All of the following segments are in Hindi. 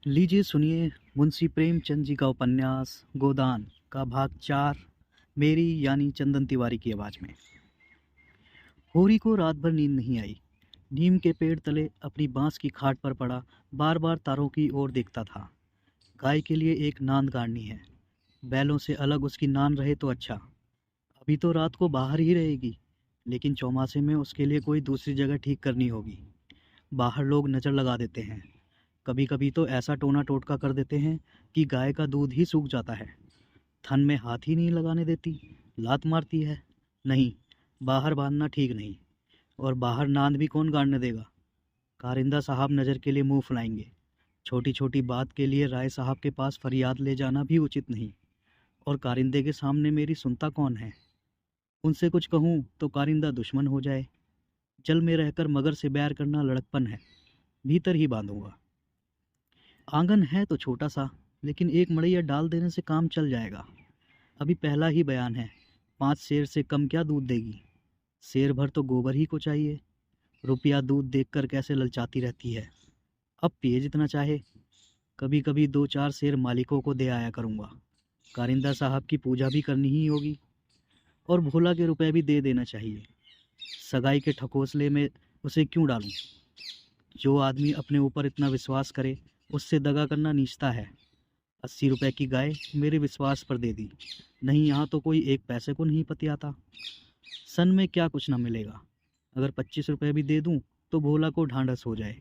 लीजिए सुनिए मुंशी प्रेमचंद जी का उपन्यास गोदान का भाग 4 मेरी यानी चंदन तिवारी की आवाज़ में। होरी को रात भर नींद नहीं आई। नीम के पेड़ तले अपनी बांस की खाट पर पड़ा बार बार तारों की ओर देखता था। गाय के लिए एक नांद गाड़नी है। बैलों से अलग उसकी नान रहे तो अच्छा। अभी तो रात को बाहर ही रहेगी, लेकिन चौमासे में उसके लिए कोई दूसरी जगह ठीक करनी होगी। बाहर लोग नज़र लगा देते हैं। कभी कभी तो ऐसा टोना टोटका कर देते हैं कि गाय का दूध ही सूख जाता है। थन में हाथ ही नहीं लगाने देती, लात मारती है। नहीं, बाहर बांधना ठीक नहीं। और बाहर नांद भी कौन गाड़ने देगा। कारिंदा साहब नज़र के लिए मुंह फुलाएंगे। छोटी छोटी बात के लिए राय साहब के पास फरियाद ले जाना भी उचित नहीं। और कारिंदे के सामने मेरी सुनता कौन है। उनसे कुछ कहूँ तो कारिंदा दुश्मन हो जाए। जल में रहकर मगर से बैर करना लड़कपन है। भीतर ही बांधूंगा। आंगन है तो छोटा सा, लेकिन एक मड़ैया डाल देने से काम चल जाएगा। अभी पहला ही बयान है। 5 सेर से कम क्या दूध देगी। सेर भर तो गोबर ही को चाहिए। रुपया दूध देखकर कैसे ललचाती रहती है। अब पिए जितना चाहे। कभी कभी 2-4 सेर मालिकों को दे आया करूँगा। कारिंदा साहब की पूजा भी करनी ही होगी। और भोला के रुपए भी दे देना चाहिए। सगाई के ठकोसले में उसे क्यों डालूं। जो आदमी अपने ऊपर इतना विश्वास करे, उससे दगा करना नीचता है। 80 रुपए की गाय मेरे विश्वास पर दे दी। नहीं, यहाँ तो कोई एक पैसे को नहीं पतियाता। सन में क्या कुछ ना मिलेगा। अगर 25 रुपए भी दे दूं तो भोला को ढांढस हो जाए।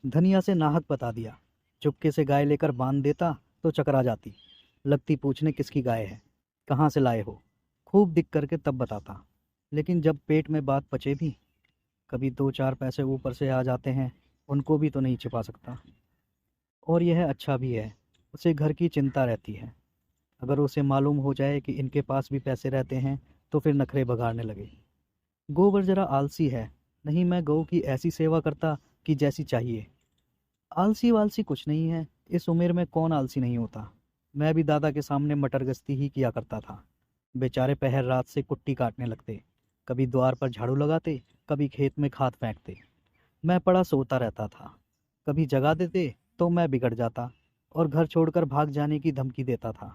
धनिया से नाहक बता दिया। चुपके से गाय लेकर बांध देता तो चकरा जाती। लगती पूछने किसकी गाय है, कहाँ से लाए हो। खूब दिख करके तब बताता। लेकिन जब पेट में बात पचे भी, कभी 2-4 पैसे ऊपर से आ जाते हैं, उनको भी तो नहीं छिपा सकता। और यह अच्छा भी है, उसे घर की चिंता रहती है। अगर उसे मालूम हो जाए कि इनके पास भी पैसे रहते हैं तो फिर नखरे बघाड़ने लगे। गोबर जरा आलसी है। नहीं, मैं गऊ की ऐसी सेवा करता कि जैसी चाहिए। आलसी वालसी कुछ नहीं है। इस उम्र में कौन आलसी नहीं होता। मैं भी दादा के सामने मटर गश्ती ही किया करता था। बेचारे पहर रात से कुट्टी काटने लगते। कभी द्वार पर झाड़ू लगाते, कभी खेत में खाद फेंकते। मैं पड़ा सोता रहता था। कभी जगा देते तो मैं बिगड़ जाता और घर छोड़कर भाग जाने की धमकी देता था।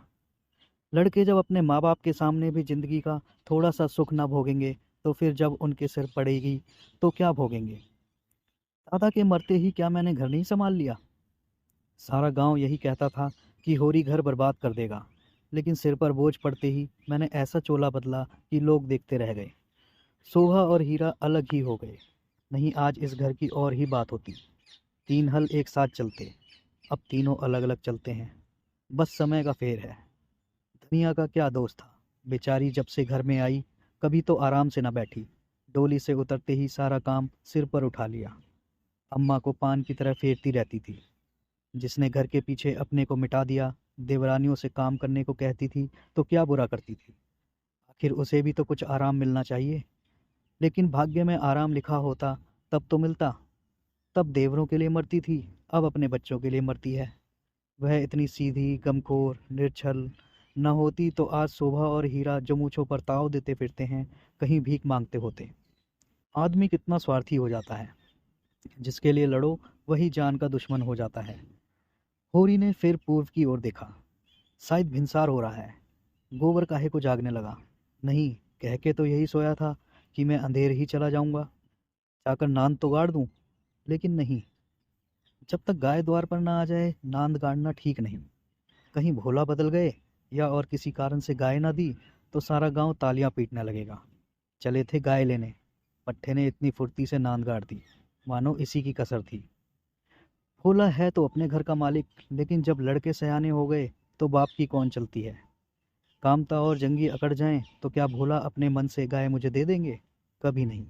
लड़के जब अपने माँ बाप के सामने भी जिंदगी का थोड़ा सा सुख ना भोगेंगे, तो फिर जब उनके सिर पड़ेगी तो क्या भोगेंगे। दादा के मरते ही क्या मैंने घर नहीं संभाल लिया। सारा गांव यही कहता था कि होरी घर बर्बाद कर देगा। लेकिन सिर पर बोझ पड़ते ही मैंने ऐसा चोला बदला कि लोग देखते रह गए। शोभा और हीरा अलग ही हो गए। नहीं, आज इस घर की और ही बात होती। 3 हल एक साथ चलते। अब तीनों अलग अलग चलते हैं। बस समय का फेर है। धनिया का क्या दोष था। बेचारी जब से घर में आई, कभी तो आराम से न बैठी। डोली से उतरते ही सारा काम सिर पर उठा लिया। अम्मा को पान की तरह फेरती रहती थी। जिसने घर के पीछे अपने को मिटा दिया, देवरानियों से काम करने को कहती थी तो क्या बुरा करती थी। आखिर उसे भी तो कुछ आराम मिलना चाहिए। लेकिन भाग्य में आराम लिखा होता तब तो मिलता। तब देवरों के लिए मरती थी, अब अपने बच्चों के लिए मरती है। वह इतनी सीधी, गमखोर, निर्छल न होती तो आज शोभा और हीरा जो मूँछों पर ताव देते फिरते हैं, कहीं भीख मांगते होते। आदमी कितना स्वार्थी हो जाता है। जिसके लिए लड़ो वही जान का दुश्मन हो जाता है। होरी ने फिर पूर्व की ओर देखा। शायद भिनसार हो रहा है। गोबर काहे को जागने लगा। नहीं, कह के तो यही सोया था कि मैं अंधेर ही चला जाऊंगा, जाकर नांद तो गाड़ दूं। लेकिन नहीं, जब तक गाय द्वार पर ना आ जाए नांद गाड़ना ठीक नहीं। कहीं भोला बदल गए या और किसी कारण से गाय ना दी तो सारा गांव तालियां पीटने लगेगा। चले थे गाय लेने, पट्टे ने इतनी फुर्ती से नांद गाड़ दी, मानो इसी की कसर थी। भोला है तो अपने घर का मालिक, लेकिन जब लड़के सयाने हो गए तो बाप की कौन चलती है। कामता और जंगी अकड़ जाएं तो क्या भोला अपने मन से गाय मुझे दे देंगे। कभी नहीं।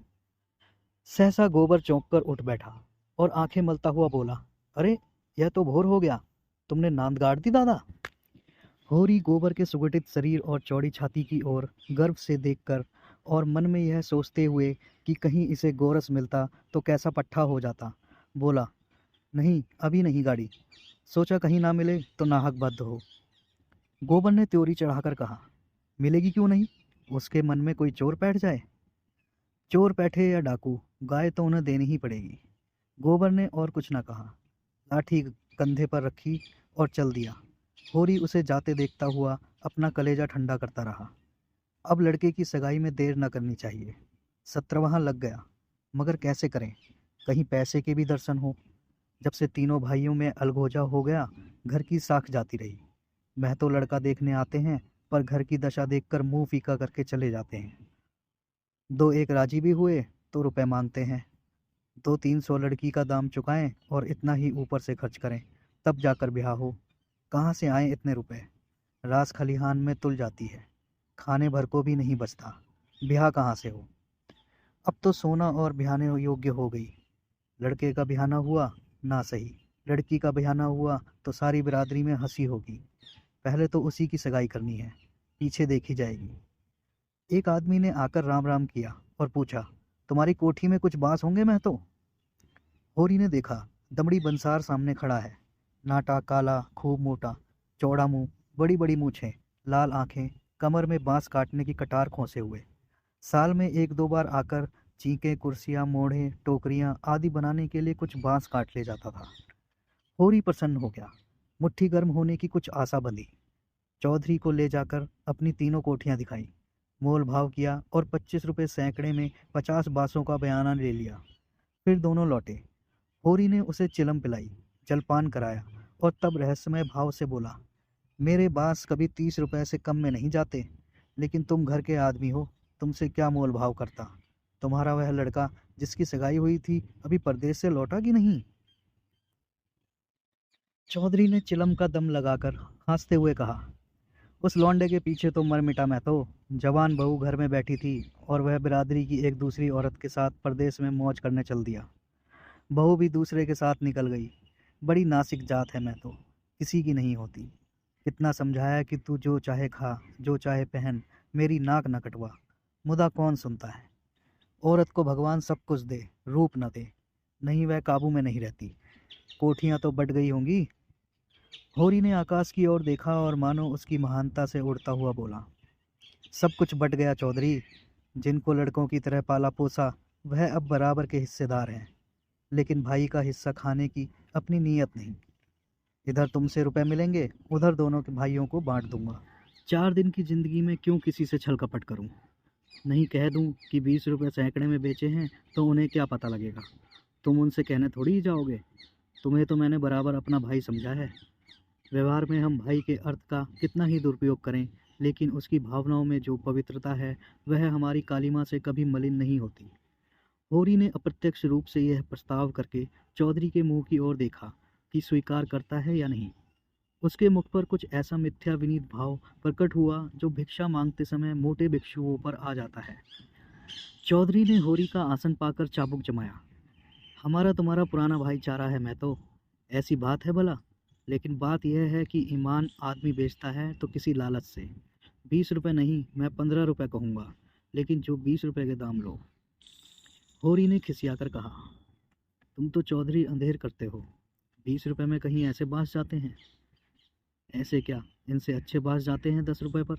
सहसा गोबर चौंक कर उठ बैठा और आंखें मलता हुआ बोला, अरे, यह तो भोर हो गया। तुमने नांद गाड़ दी दादा। होरी गोबर के सुगठित शरीर और चौड़ी छाती की ओर गर्व से देखकर और मन में यह सोचते हुए कि कहीं इसे गोरस मिलता तो कैसा पट्ठा हो जाता, बोला, नहीं, अभी नहीं गाड़ी। सोचा कहीं ना मिले तो नाहक बद्ध हो। गोबर ने त्योरी चढ़ाकर कहा, मिलेगी क्यों नहीं। उसके मन में कोई चोर बैठ जाए। चोर बैठे या डाकू, गाय तो उन्हें देनी ही पड़ेगी। गोबर ने और कुछ ना कहा। लाठी कंधे पर रखी और चल दिया। होरी उसे जाते देखता हुआ अपना कलेजा ठंडा करता रहा। अब लड़के की सगाई में देर न करनी चाहिए। सत्र वहाँ लग गया, मगर कैसे करें? कहीं पैसे के भी दर्शन हो। जब से तीनों भाइयों में अलगोजा हो गया, घर की साख जाती रही। महतो लड़का देखने आते हैं, पर घर की दशा देखकर मुंह फीका करके चले जाते हैं। दो एक राजी भी हुए तो रुपए मांगते हैं। 200-300 लड़की का दाम चुकाएं और इतना ही ऊपर से खर्च करें, तब जाकर ब्याह हो। कहाँ से आए इतने रुपए? रास खलिहान में तुल जाती है, खाने भर को भी नहीं बचता, ब्याह कहाँ से हो? अब तो सोना और ब्याहने योग्य हो गई। लड़के का ब्याहना हुआ ना सही, लड़की का ब्याहना हुआ तो सारी बिरादरी में हंसी होगी। पहले तो उसी की सगाई करनी है, पीछे देखी जाएगी। एक आदमी ने आकर राम राम किया और पूछा, तुम्हारी कोठी में कुछ बास होंगे महतो? होरी ने देखा, दमड़ी बंसार सामने खड़ा है। नाटा काला, खूब मोटा, चौड़ा मुंह, बड़ी बड़ी मूछें, लाल आंखें, कमर में बांस काटने की कटार खोसे हुए। साल में एक दो बार आकर चींके, कुर्सियां, मोढ़े, टोकरियां आदि बनाने के लिए कुछ बांस काट ले जाता था। होरी प्रसन्न हो गया। मुट्ठी गर्म होने की कुछ आशा बंधी। चौधरी को ले जाकर अपनी तीनों कोठियां दिखाई, मोल भाव किया और 25 रुपये सैकड़े में 50 बांसों का बयाना ले लिया। फिर दोनों लौटे। होरी ने उसे चिलम पिलाई, जलपान कराया और तब रहस्यमय भाव से बोला, मेरे बांस कभी 30 रुपये से कम में नहीं जाते, लेकिन तुम घर के आदमी हो, तुमसे क्या मोल भाव करता? तुम्हारा वह लड़का जिसकी सगाई हुई थी अभी परदेश से लौटा कि नहीं? चौधरी ने चिलम का दम लगाकर हंसते हुए कहा, उस लौंडे के पीछे तो मर मिटा मैं तो। जवान बहू घर में बैठी थी और वह बिरादरी की एक दूसरी औरत के साथ परदेश में मौज करने चल दिया। बहू भी दूसरे के साथ निकल गई। बड़ी नासिक जात है मैं तो, किसी की नहीं होती। कितना समझाया कि तू जो चाहे खा, जो चाहे पहन, मेरी नाक न कटवा, मुदा कौन सुनता है? औरत को भगवान सब कुछ दे, रूप न दे, नहीं वह काबू में नहीं रहती। कोठियां तो बट गई होंगी। होरी ने आकाश की ओर देखा और मानो उसकी महानता से उड़ता हुआ बोला, सब कुछ बट गया चौधरी। जिनको लड़कों की तरह पाला पोसा, वह अब बराबर के हिस्सेदार हैं, लेकिन भाई का हिस्सा खाने की अपनी नीयत नहीं। इधर तुमसे रुपए मिलेंगे, उधर दोनों के भाइयों को बांट दूंगा। 4 दिन की जिंदगी में क्यों किसी से छल कपट करूं? नहीं कह दूं कि 20 रुपये सैकड़े में बेचे हैं तो उन्हें क्या पता लगेगा? तुम उनसे कहने थोड़ी ही जाओगे। तुम्हें तो मैंने बराबर अपना भाई समझा है। व्यवहार में हम भाई के अर्थ का कितना ही दुरुपयोग करें, लेकिन उसकी भावनाओं में जो पवित्रता है वह हमारी कालिमा से कभी मलिन नहीं होती। होरी ने अप्रत्यक्ष रूप से यह प्रस्ताव करके चौधरी के मुंह की ओर देखा कि स्वीकार करता है या नहीं। उसके मुख पर कुछ ऐसा मिथ्या विनीत भाव प्रकट हुआ जो भिक्षा मांगते समय मोटे भिक्षुओं पर आ जाता है। चौधरी ने होरी का आसन पाकर चाबुक जमाया। हमारा तुम्हारा पुराना भाईचारा है मैं तो, ऐसी बात है भला? लेकिन बात यह है कि ईमान आदमी बेचता है तो किसी लालच से। 20 रुपये नहीं, मैं 15 रुपये कहूँगा, लेकिन जो 20 रुपये के दाम लो। होरी ने खिसियाकर कहा, तुम तो चौधरी अंधेर करते हो। 20 रुपये में कहीं ऐसे बांस जाते हैं? ऐसे क्या, इनसे अच्छे बांस जाते हैं 10 रुपये पर।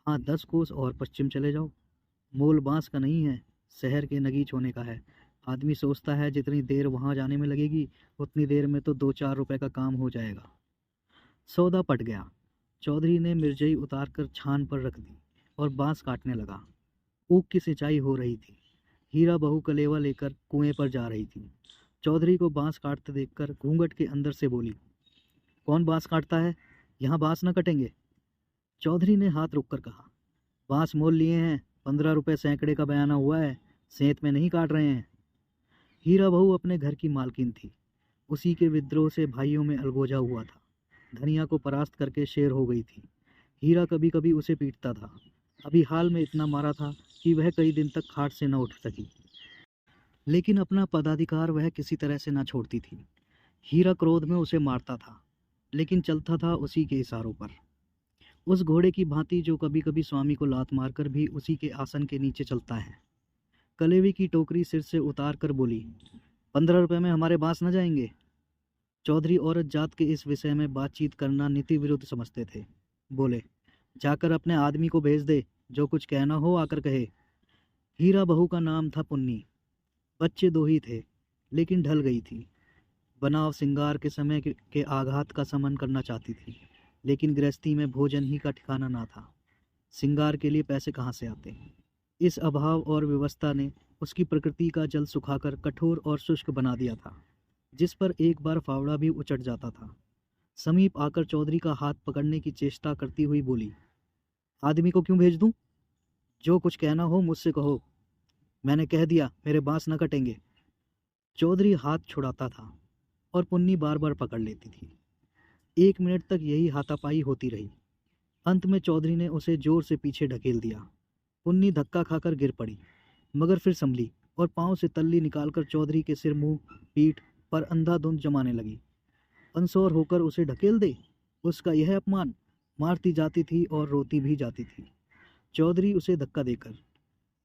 हाँ, 10 कोस और पश्चिम चले जाओ। मोल बांस का नहीं है, शहर के नगीच होने का है। आदमी सोचता है जितनी देर वहाँ जाने में लगेगी उतनी देर में तो 2-4 रुपये का काम हो जाएगा। सौदा पट गया। चौधरी ने मिर्जई उतार कर छान पर रख दी और बांस काटने लगा। ऊख की सिंचाई हो रही थी। हीरा बहू कलेवा लेकर कुएं पर जा रही थी। चौधरी को बांस काटते देखकर घूंघट के अंदर से बोली, कौन बांस काटता है? यहाँ बांस न कटेंगे। चौधरी ने हाथ रोककर कहा, बांस मोल लिए हैं, 15 रुपये सैकड़े का बयाना हुआ है, सेंत में नहीं काट रहे हैं। हीरा बहू अपने घर की मालकिन थी। उसी के विद्रोह से भाइयों में अलगोजा हुआ था। धनिया को परास्त करके शेर हो गई थी। हीरा कभी कभी उसे पीटता था। अभी हाल में इतना मारा था कि वह कई दिन तक खाट से न उठ सकी, लेकिन अपना पदाधिकार वह किसी तरह से न छोड़ती थी। हीरा क्रोध में उसे मारता था, लेकिन चलता था उसी के इशारों पर। उस घोड़े की भांति जो कभी कभी स्वामी को लात मारकर भी उसी के आसन के नीचे चलता है। कलेवी की टोकरी सिर से उतार कर बोली, 15 रुपये में हमारे बांस न जाएंगे। चौधरी औरत जात के इस विषय में बातचीत करना नीति विरुद्ध समझते थे। बोले, जाकर अपने आदमी को भेज दे, जो कुछ कहना हो आकर कहे। हीरा बहू का नाम था पुन्नी। बच्चे 2 ही थे, लेकिन ढल गई थी। बनाव श्रृंगार के समय के आघात का शमन करना चाहती थी, लेकिन गृहस्थी में भोजन ही का ठिकाना ना था। श्रृंगार के लिए पैसे कहाँ से आते? इस अभाव और व्यवस्था ने उसकी प्रकृति का जल सुखाकर कठोर और शुष्क बना दिया था, जिस पर एक बार फावड़ा भी उचट जाता था। समीप आकर चौधरी का हाथ पकड़ने की चेष्टा करती हुई बोली, आदमी को क्यों भेज दूं? जो कुछ कहना हो मुझसे कहो। मैंने कह दिया, मेरे बांस न कटेंगे। चौधरी हाथ छुड़ाता था और पुन्नी बार बार पकड़ लेती थी। 1 मिनट तक यही हाथापाई होती रही। अंत में चौधरी ने उसे जोर से पीछे ढकेल दिया। पुन्नी धक्का खाकर गिर पड़ी, मगर फिर संभली और पांव से तल्ली निकालकर चौधरी के सिर, मुंह, पीठ पर अंधाधुंध जमाने लगी। अनसोर होकर उसे ढकेल दे, उसका यह अपमान। मारती जाती थी और रोती भी जाती थी। चौधरी उसे धक्का देकर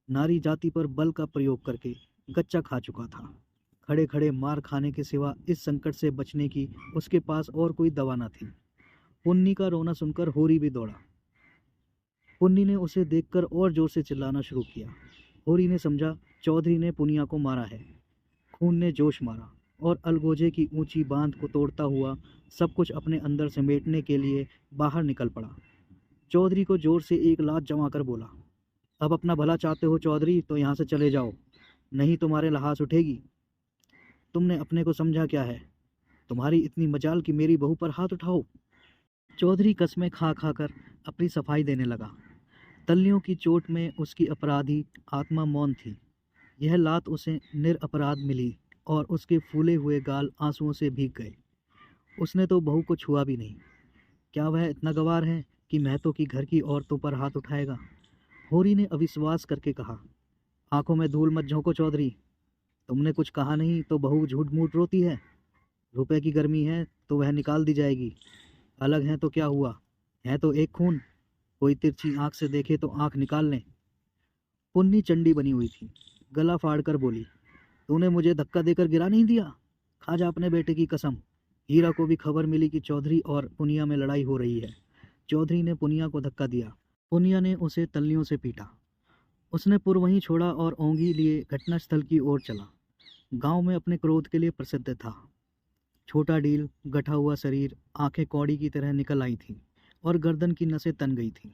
नारी जाति पर बल का प्रयोग करके गच्चा खा चुका था। खड़े खड़े मार खाने के सिवा इस संकट से बचने की उसके पास और कोई दवा न थी। पुन्नी का रोना सुनकर होरी भी दौड़ा। पुन्नी ने उसे देखकर और जोर से चिल्लाना शुरू किया। होरी ने समझा चौधरी ने पुनिया को मारा है। खून ने जोश मारा और अलगोजे की ऊंची बांध को तोड़ता हुआ सब कुछ अपने अंदर समेटने के लिए बाहर निकल पड़ा। चौधरी को जोर से एक लात जमाकर बोला, अब अपना भला चाहते हो चौधरी तो यहाँ से चले जाओ, नहीं तुम्हारे लहास उठेगी। तुमने अपने को समझा क्या है? तुम्हारी इतनी मजाल कि मेरी बहू पर हाथ उठाओ। चौधरी कसमें खा खा कर अपनी सफाई देने लगा। तलियों की चोट में उसकी अपराधी आत्मा मौन थी। यह लात उसे निरपराध मिली और उसके फूले हुए गाल आंसुओं से भीग गए। उसने तो बहू को छुआ भी नहीं। क्या वह इतना गवार है कि महतो की घर की औरतों पर हाथ उठाएगा? होरी ने अविश्वास करके कहा, आंखों में धूल मत झोंको चौधरी। तुमने कुछ कहा नहीं तो बहू झूठ मूठ रोती है। रुपए की गर्मी है तो वह निकाल दी जाएगी। अलग है तो क्या हुआ, है तो एक खून। कोई तिरछी आंख से देखे तो आंख निकाल लें। पुन्नी चंडी बनी हुई थी, गला फाड़ कर बोली, तूने मुझे धक्का देकर गिरा नहीं दिया? खा जा अपने बेटे की कसम। हीरा को भी खबर मिली कि चौधरी और पुनिया में लड़ाई हो रही है। चौधरी ने पुनिया को धक्का दिया। पुनिया ने उसे तल्लियों से पीटा। उसने पुर वहीं छोड़ा और ओंगी लिए घटनास्थल की ओर चला। गांव में अपने क्रोध के लिए प्रसिद्ध था। छोटा डील, गठा हुआ शरीर, आंखें कौड़ी की तरह निकल आई थीं और गर्दन की नसें तन गई थीं।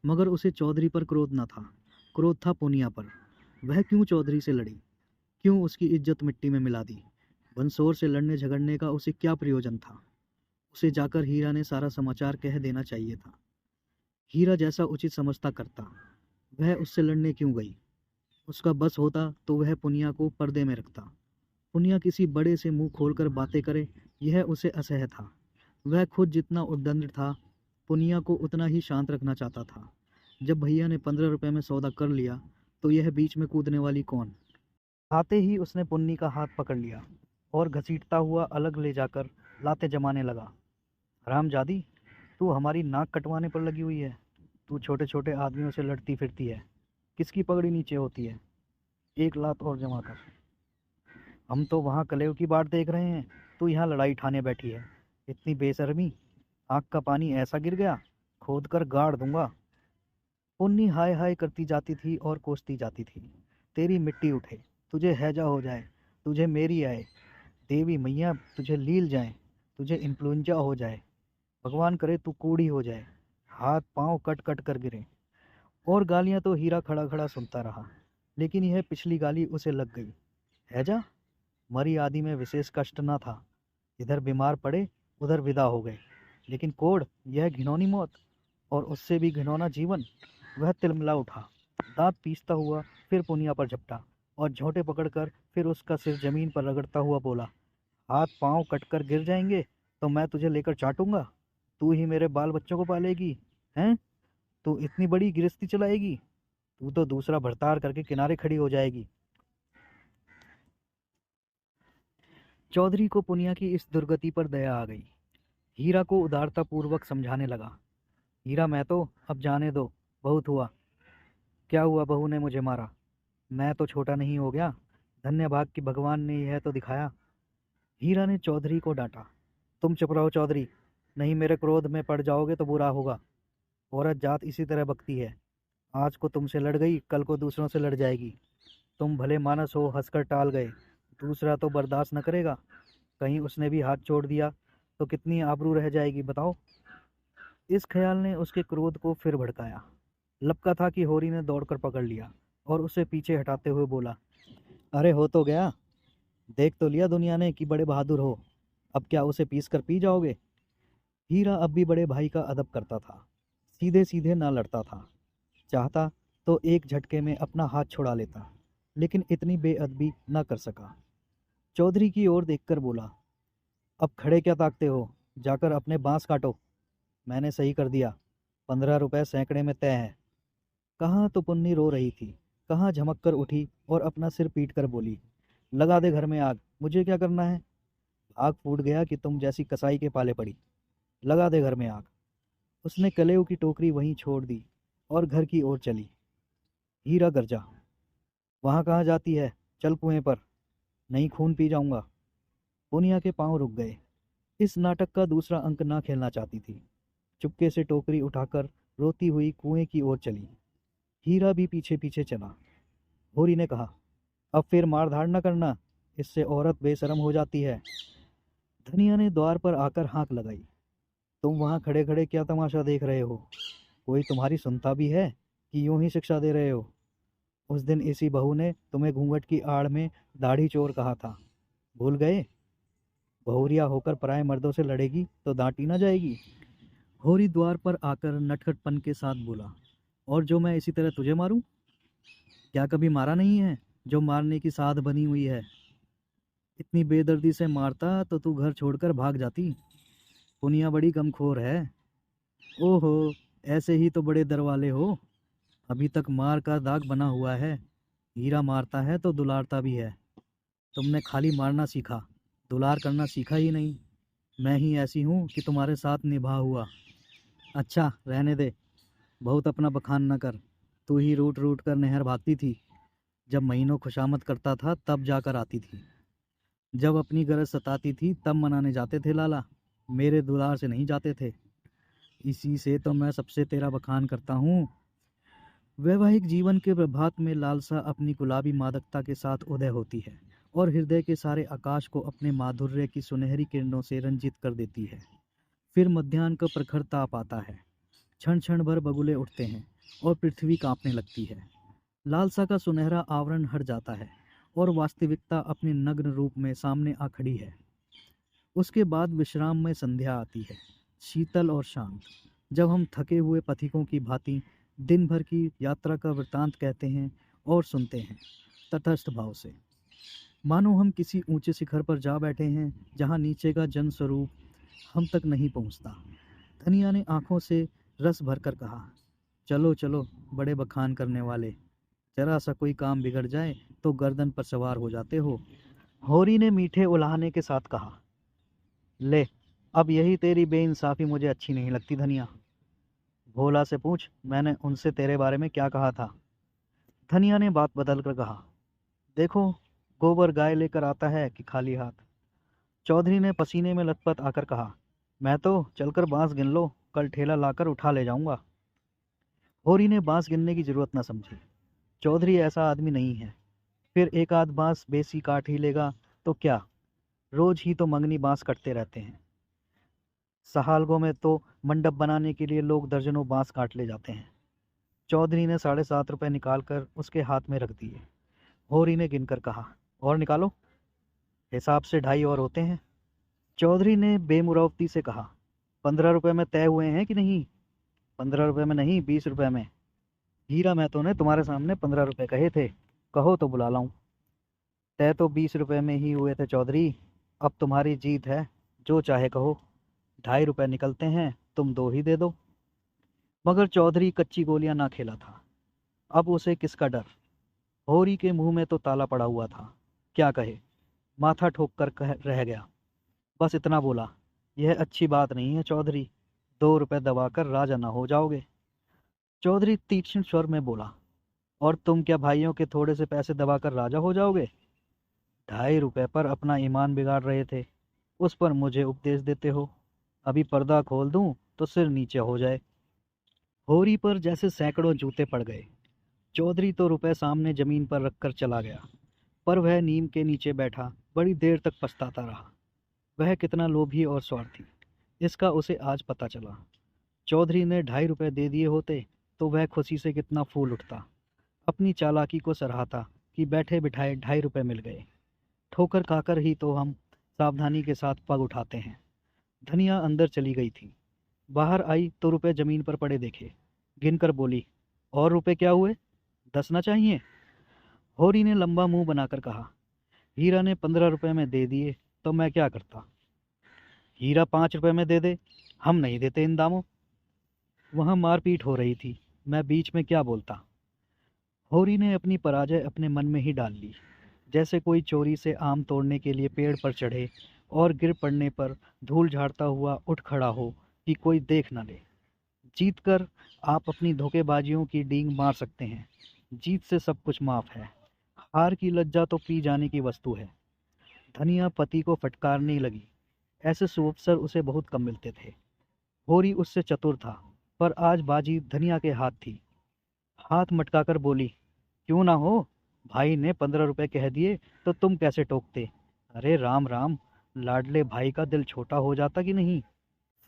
मगर उसे चौधरी पर क्रोध न था, क्रोध था पुनिया पर। वह क्यों चौधरी से लड़ी? क्यों उसकी इज्जत मिट्टी में मिला दी? बंसोर से लड़ने झगड़ने का उसे क्या प्रयोजन था? उसे जाकर हीरा ने सारा समाचार कह देना चाहिए था। हीरा जैसा उचित समझता करता। वह उससे लड़ने क्यों गई? उसका बस होता तो वह पुनिया को पर्दे में रखता। पुनिया किसी बड़े से मुंह खोलकर बातें करे, यह उसे असह्य था। वह खुद जितना उद्दंड था, पुनिया को उतना ही शांत रखना चाहता था। जब भैया ने 15 रुपए में सौदा कर लिया तो यह बीच में कूदने वाली कौन? आते ही उसने पुन्नी का हाथ पकड़ लिया और घसीटता हुआ अलग ले जाकर लाते जमाने लगा। हरामजादी, तू हमारी नाक कटवाने पर लगी हुई है। तू छोटे छोटे आदमियों से लड़ती फिरती है। किसकी पगड़ी नीचे होती है? एक लात और जमा कर। हम तो वहाँ कलेव की बाट देख रहे हैं, तू यहाँ लड़ाई ठाने बैठी है। इतनी बेशर्मी! आँख का पानी ऐसा गिर गया, खोद कर गाड़ दूंगा। पुन्नी हाय हाय करती जाती थी और कोसती जाती थी। तेरी मिट्टी उठे, तुझे हैजा हो जाए, तुझे मेरी आए। देवी मैया तुझे लील जाए, तुझे इन्फ्लुएंजा हो जाए। भगवान करे तू कूड़ी हो जाए, हाथ पांव कट कट कर गिरे। और गालियां तो हीरा खड़ा खड़ा सुनता रहा, लेकिन यह पिछली गाली उसे लग गई। हैजा? मरी आदि में विशेष कष्ट न था। इधर बीमार पड़े, उधर विदा हो गए। लेकिन कोढ़, यह घिनौनी मौत, और उससे भी घिनौना जीवन। वह तिलमिला उठा, दांत पीसता हुआ फिर पुनिया पर झपटा और झोंटे पकड़कर फिर उसका सिर जमीन पर रगड़ता हुआ बोला, हाथ पांव कटकर गिर जाएंगे तो मैं तुझे लेकर चाटूंगा। तू ही मेरे बाल बच्चों को पालेगी, हैं? तू इतनी बड़ी गृहस्थी चलाएगी? तू तो दूसरा भरतार करके किनारे खड़ी हो जाएगी। चौधरी को पुनिया की इस दुर्गति पर दया आ गई। हीरा को उदारता पूर्वक समझाने लगा, हीरा मैं तो अब जाने दो, बहुत हुआ। क्या हुआ, बहू ने मुझे मारा? मैं तो छोटा नहीं हो गया? धन्य भाग कि भगवान ने यह तो दिखाया। हीरा ने चौधरी को डांटा, तुम चुप रहो चौधरी, नहीं मेरे क्रोध में पड़ जाओगे तो बुरा होगा। औरत जात इसी तरह बकती है। आज को तुमसे लड़ गई, कल को दूसरों से लड़ जाएगी। तुम भले मानस हो, हंसकर टाल गए, दूसरा तो बर्दाश्त न करेगा। कहीं उसने भी हाथ छोड़ दिया तो कितनी आबरू रह जाएगी बताओ। इस ख्याल ने उसके क्रोध को फिर भड़काया। लपका था कि होरी ने दौड़कर पकड़ लिया और उसे पीछे हटाते हुए बोला, अरे हो तो गया, देख तो लिया दुनिया ने कि बड़े बहादुर हो। अब क्या उसे पीस कर पी जाओगे। हीरा अब भी बड़े भाई का अदब करता था, सीधे सीधे ना लड़ता था। चाहता तो एक झटके में अपना हाथ छुड़ा लेता, लेकिन इतनी बेअदबी न कर सका। चौधरी की ओर देखकर बोला, अब खड़े क्या ताकते हो, जाकर अपने बांस काटो। मैंने सही कर दिया, 15 रुपए सैकड़े में तय है। कहाँ तो पुन्नी रो रही थी, कहाँ झमक कर उठी और अपना सिर पीट कर बोली, लगा दे घर में आग, मुझे क्या करना है। आग फूट गया कि तुम जैसी कसाई के पाले पड़ी, लगा दे घर में आग। उसने कलेऊ की टोकरी वहीं छोड़ दी और घर की ओर चली। हीरा गरजा, वहाँ कहाँ जाती है, चल कुएं पर, नहीं खून पी जाऊंगा। पुनिया के पांव रुक गए। इस नाटक का दूसरा अंक ना खेलना चाहती थी। चुपके से टोकरी उठाकर रोती हुई कुएं की ओर चली। हीरा भी पीछे पीछे चला। होरी ने कहा, अब फिर मार धाड़ न करना, इससे औरत बेशरम हो जाती है। धनिया ने द्वार पर आकर हाँक लगाई, तुम वहाँ खड़े खड़े क्या तमाशा देख रहे हो, कोई तुम्हारी सुनता भी है कि यूं ही शिक्षा दे रहे हो। उस दिन इसी बहू ने तुम्हें घूंघट की आड़ में दाढ़ी चोर कहा था, भूल गए। बहुरिया होकर पराए मर्दों से लड़ेगी तो डांटी ना जाएगी। होरी द्वार पर आकर नटखटपन के साथ बोला, और जो मैं इसी तरह तुझे मारूं, क्या कभी मारा नहीं है जो मारने की साध बनी हुई है। इतनी बेदर्दी से मारता तो तू घर छोड़कर भाग जाती। पुनिया बड़ी गमखोर है। ओहो, ऐसे ही तो बड़े दरवाले हो, अभी तक मार का दाग बना हुआ है। हीरा मारता है तो दुलारता भी है। तुमने खाली मारना सीखा, दुलार करना सीखा ही नहीं। मैं ही ऐसी हूँ कि तुम्हारे साथ निभा हुआ। अच्छा रहने दे, बहुत अपना बखान न कर। तू ही रूट रूट कर नहर भागती थी, जब महीनों खुशामद करता था तब जाकर आती थी। जब अपनी गरज सताती थी तब मनाने जाते थे लाला, मेरे दुलार से नहीं जाते थे। इसी से तो मैं सबसे तेरा बखान करता हूँ। वैवाहिक जीवन के प्रभात में लालसा अपनी गुलाबी मादकता के साथ उदय होती है और हृदय के सारे आकाश को अपने माधुर्य की सुनहरी किरणों से रंजित कर देती है। फिर मध्याह्न का प्रखर ताप आता है, क्षण क्षण भर बगुले उठते हैं और पृथ्वी कांपने लगती है। लालसा का सुनहरा आवरण हट जाता है और वास्तविकता अपने नग्न रूप में सामने आ खड़ी है। उसके बाद विश्राम में संध्या आती है, शीतल और शांत, जब हम थके हुए पथिकों की भांति दिन भर की यात्रा का वृतांत कहते हैं और सुनते हैं तटस्थ भाव से, मानो हम किसी ऊंचे शिखर पर जा बैठे हैं जहां नीचे का जन स्वरूप हम तक नहीं पहुंचता। धनिया ने आंखों से रस भरकर कहा, चलो चलो बड़े बखान करने वाले, जरा सा कोई काम बिगड़ जाए तो गर्दन पर सवार हो जाते हो। होरी ने मीठे उलाहने के साथ कहा, ले, अब यही तेरी बेइंसाफी मुझे अच्छी नहीं लगती धनिया। भोला से पूछ मैंने उनसे तेरे बारे में क्या कहा था। धनिया ने बात बदल कर कहा, देखो, गोबर गाय लेकर आता है कि खाली हाथ। चौधरी ने पसीने में लथपथ आकर कहा, मैं तो चलकर बांस गिन लो, कल ठेला लाकर उठा ले जाऊंगा। होरी ने बांस गिनने की जरूरत न समझी। चौधरी ऐसा आदमी नहीं है, फिर एक आध बांस बेसी काट ही लेगा तो क्या, रोज ही तो मंगनी बांस कटते रहते हैं। सहालगों में तो मंडप बनाने के लिए लोग दर्जनों बांस काट ले जाते हैं। चौधरी ने 7.5 रुपए निकाल कर उसके हाथ में रख दिए। होरी ने गिनकर कहा, और निकालो, हिसाब से 2.5 और होते हैं। चौधरी ने बेमुरौवती से कहा, 15 रुपए में तय हुए हैं कि नहीं। 15 रुपए में नहीं, 20 रुपए में। हीरा महतो ने तुम्हारे सामने 15 रुपए कहे थे, कहो तो बुला लाऊं। तय तो 20 रुपए में ही हुए थे चौधरी, अब तुम्हारी जीत है, जो चाहे कहो। 2.5 रुपए निकलते हैं, तुम 2 ही दे दो। मगर चौधरी कच्ची गोलियां ना खेला था। अब उसे किसका डर। होरी के मुंह में तो ताला पड़ा हुआ था, क्या कहे। माथा ठोक कर रह गया। बस इतना बोला, यह अच्छी बात नहीं है चौधरी, 2 रुपए दबाकर राजा ना हो जाओगे। चौधरी तीक्ष्ण स्वर में बोला, और तुम क्या भाइयों के थोड़े से पैसे दबाकर राजा हो जाओगे। 2.5 रुपए पर अपना ईमान बिगाड़ रहे थे, उस पर मुझे उपदेश देते हो। अभी पर्दा खोल दूं तो सिर नीचे हो जाए। होरी पर जैसे सैकड़ों जूते पड़ गए। चौधरी तो रुपए सामने जमीन पर रखकर चला गया, पर वह नीम के नीचे बैठा बड़ी देर तक पछताता रहा। वह कितना लोभी और स्वार्थी, इसका उसे आज पता चला। चौधरी ने 2.5 रुपए दे दिए होते तो वह खुशी से कितना फूल उठता, अपनी चालाकी को सराहता कि बैठे बिठाए 2.5 रुपए मिल गए। ठोकर खाकर ही तो हम सावधानी के साथ पग उठाते हैं। धनिया अंदर चली गई थी। बाहर आई तो रुपए जमीन पर पड़े देखे। गिनकर बोली, और रुपए क्या हुए? 10 ना चाहिए? होरी ने लंबा मुंह बनाकर कहा, हीरा ने 15 रुपए में दे दिए तो मैं क्या करता? हीरा 5 रुपए में दे दे, हम नहीं देते इन दामों। वहां मारपीट हो रही थी, मैं बीच में क्या बोलता। होरी ने अपनी पराजय अपने मन में ही डाल ली, जैसे कोई चोरी से आम तोड़ने के लिए पेड़ पर चढ़े और गिर पड़ने पर धूल झाड़ता हुआ उठ खड़ा हो कि कोई देख न ले। जीत कर आप अपनी धोखेबाजियों की डींग मार सकते हैं। जीत से सब कुछ माफ है। हार की लज्जा तो पी जाने की वस्तु है। धनिया पति को फटकारने लगी। ऐसे सुअवसर उसे बहुत कम मिलते थे। होरी उससे चतुर था, पर आज बाजी धनिया के हाथ थी। हाथ मटकाकर बोली, क्यों ना हो, भाई ने 15 रुपए कह दिए तो तुम कैसे टोकते? अरे राम राम, लाडले भाई का दिल छोटा हो जाता कि नहीं?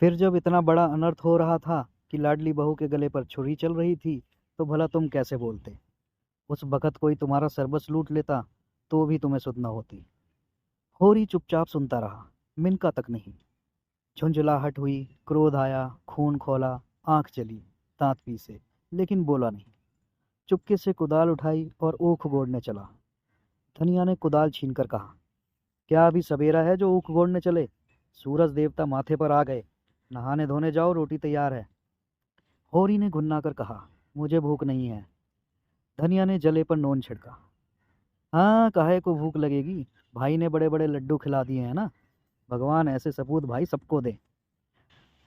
फिर जब इतना बड़ा अनर्थ हो रहा था कि लाडली बहू के गले पर छुरी चल रही थी, तो भला तुम कैसे बोलते? उस बखत कोई तुम्हारा सर्वस्व लूट लेता तो भी तुम्हें सुध न होती। होरी चुपचाप सुनता रहा, मिनका तक नहीं। झुंझलाहट हुई, क्रोध आया, खून खौला, आंख जली, दांत पीसे, लेकिन बोला नहीं। चुपके से कुदाल उठाई और ऊख गोड़ने चला। धनिया ने कुदाल छीनकर कहा, क्या अभी सवेरा है जो ऊख गोड़ने चले? सूरज देवता माथे पर आ गए। नहाने धोने जाओ, रोटी तैयार है। होरी ने घुन्ना कर कहा, मुझे भूख नहीं है। धनिया ने जले पर नोन छिड़का। हाँ, काहे को भूख लगेगी, भाई ने बड़े बड़े लड्डू खिला दिए हैं ना। भगवान ऐसे सपूत भाई सबको दे।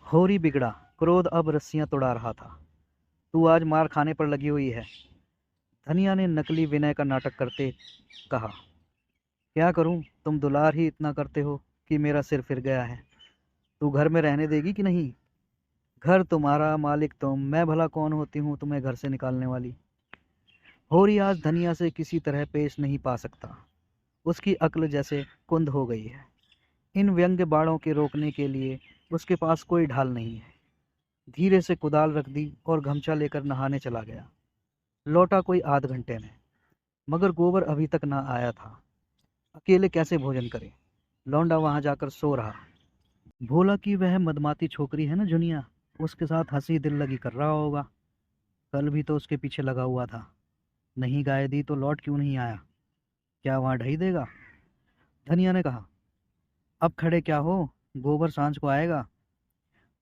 होरी बिगड़ा, क्रोध अब रस्सियां तोड़ा रहा था। तू आज मार खाने पर लगी हुई है। धनिया ने नकली विनय का नाटक करते कहा, क्या करूं, तुम दुलार ही इतना करते हो कि मेरा सिर फिर गया है। तू घर में रहने देगी कि नहीं? घर तुम्हारा, मालिक तुम, मैं भला कौन होती हूँ तुम्हें घर से निकालने वाली? होरी आज धनिया से किसी तरह पेश नहीं पा सकता। उसकी अक्ल जैसे कुंद हो गई है। इन व्यंग्य बाणों के रोकने के लिए उसके पास कोई ढाल नहीं है। धीरे से कुदाल रख दी और गमछा लेकर नहाने चला गया। लौटा कोई आध घंटे में, मगर गोबर अभी तक ना आया था। अकेले कैसे भोजन करे? लौंडा वहां जाकर सो रहा। भोला की वह मदमाती छोकरी है ना जुनिया, उसके साथ हंसी दिल लगी कर रहा होगा। कल भी तो उसके पीछे लगा हुआ था। नहीं गाय दी तो लौट क्यों नहीं आया? क्या वहां ढही देगा? धनिया ने कहा, अब खड़े क्या हो, गोबर सांझ को आएगा।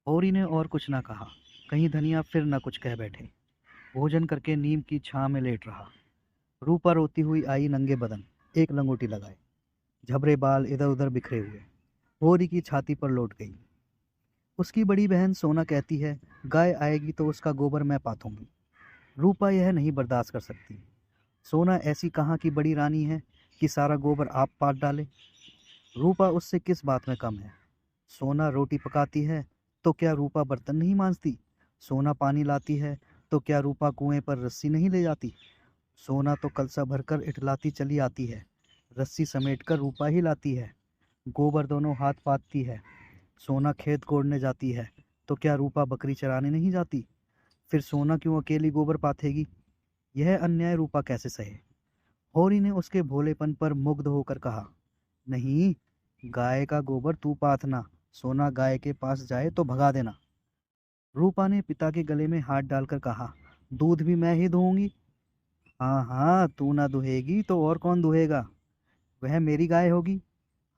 होरी ने और कुछ ना कहा, कहीं धनिया फिर न कुछ कह बैठे। भोजन करके नीम की छां में लेट रहा। रूपा रोती हुई आई, नंगे बदन, एक लंगोटी लगाए, झबरे बाल इधर उधर बिखरे हुए। होरी की छाती पर लौट गई। उसकी बड़ी बहन सोना कहती है, गाय आएगी तो उसका गोबर मैं पाथूंगी। रूपा यह नहीं बर्दाश्त कर सकती। सोना ऐसी कहाँ की बड़ी रानी है कि सारा गोबर आप पात डाले? रूपा उससे किस बात में कम है? सोना रोटी पकाती है तो क्या रूपा बर्तन नहीं मांजती? सोना पानी लाती है तो क्या रूपा कुएं पर रस्सी नहीं ले जाती? सोना तो कलसा भरकर इठलाती चली आती है, रस्सी समेटकर रूपा ही लाती है। गोबर दोनों हाथ पाथती है। सोना खेत कोड़ने जाती है तो क्या रूपा बकरी चराने नहीं जाती? फिर सोना क्यों अकेली गोबर पाथेगी? यह अन्याय रूपा कैसे सहे? होरी ने उसके भोलेपन पर मुग्ध होकर कहा, नहीं, गाय का गोबर तू पाथना, सोना गाय के पास जाए तो भगा देना। रूपा ने पिता के गले में हाथ डालकर कहा, दूध भी मैं ही दूंगी। हाँ हाँ, तू ना दुहेगी तो और कौन दुहेगा? वह मेरी गाय होगी।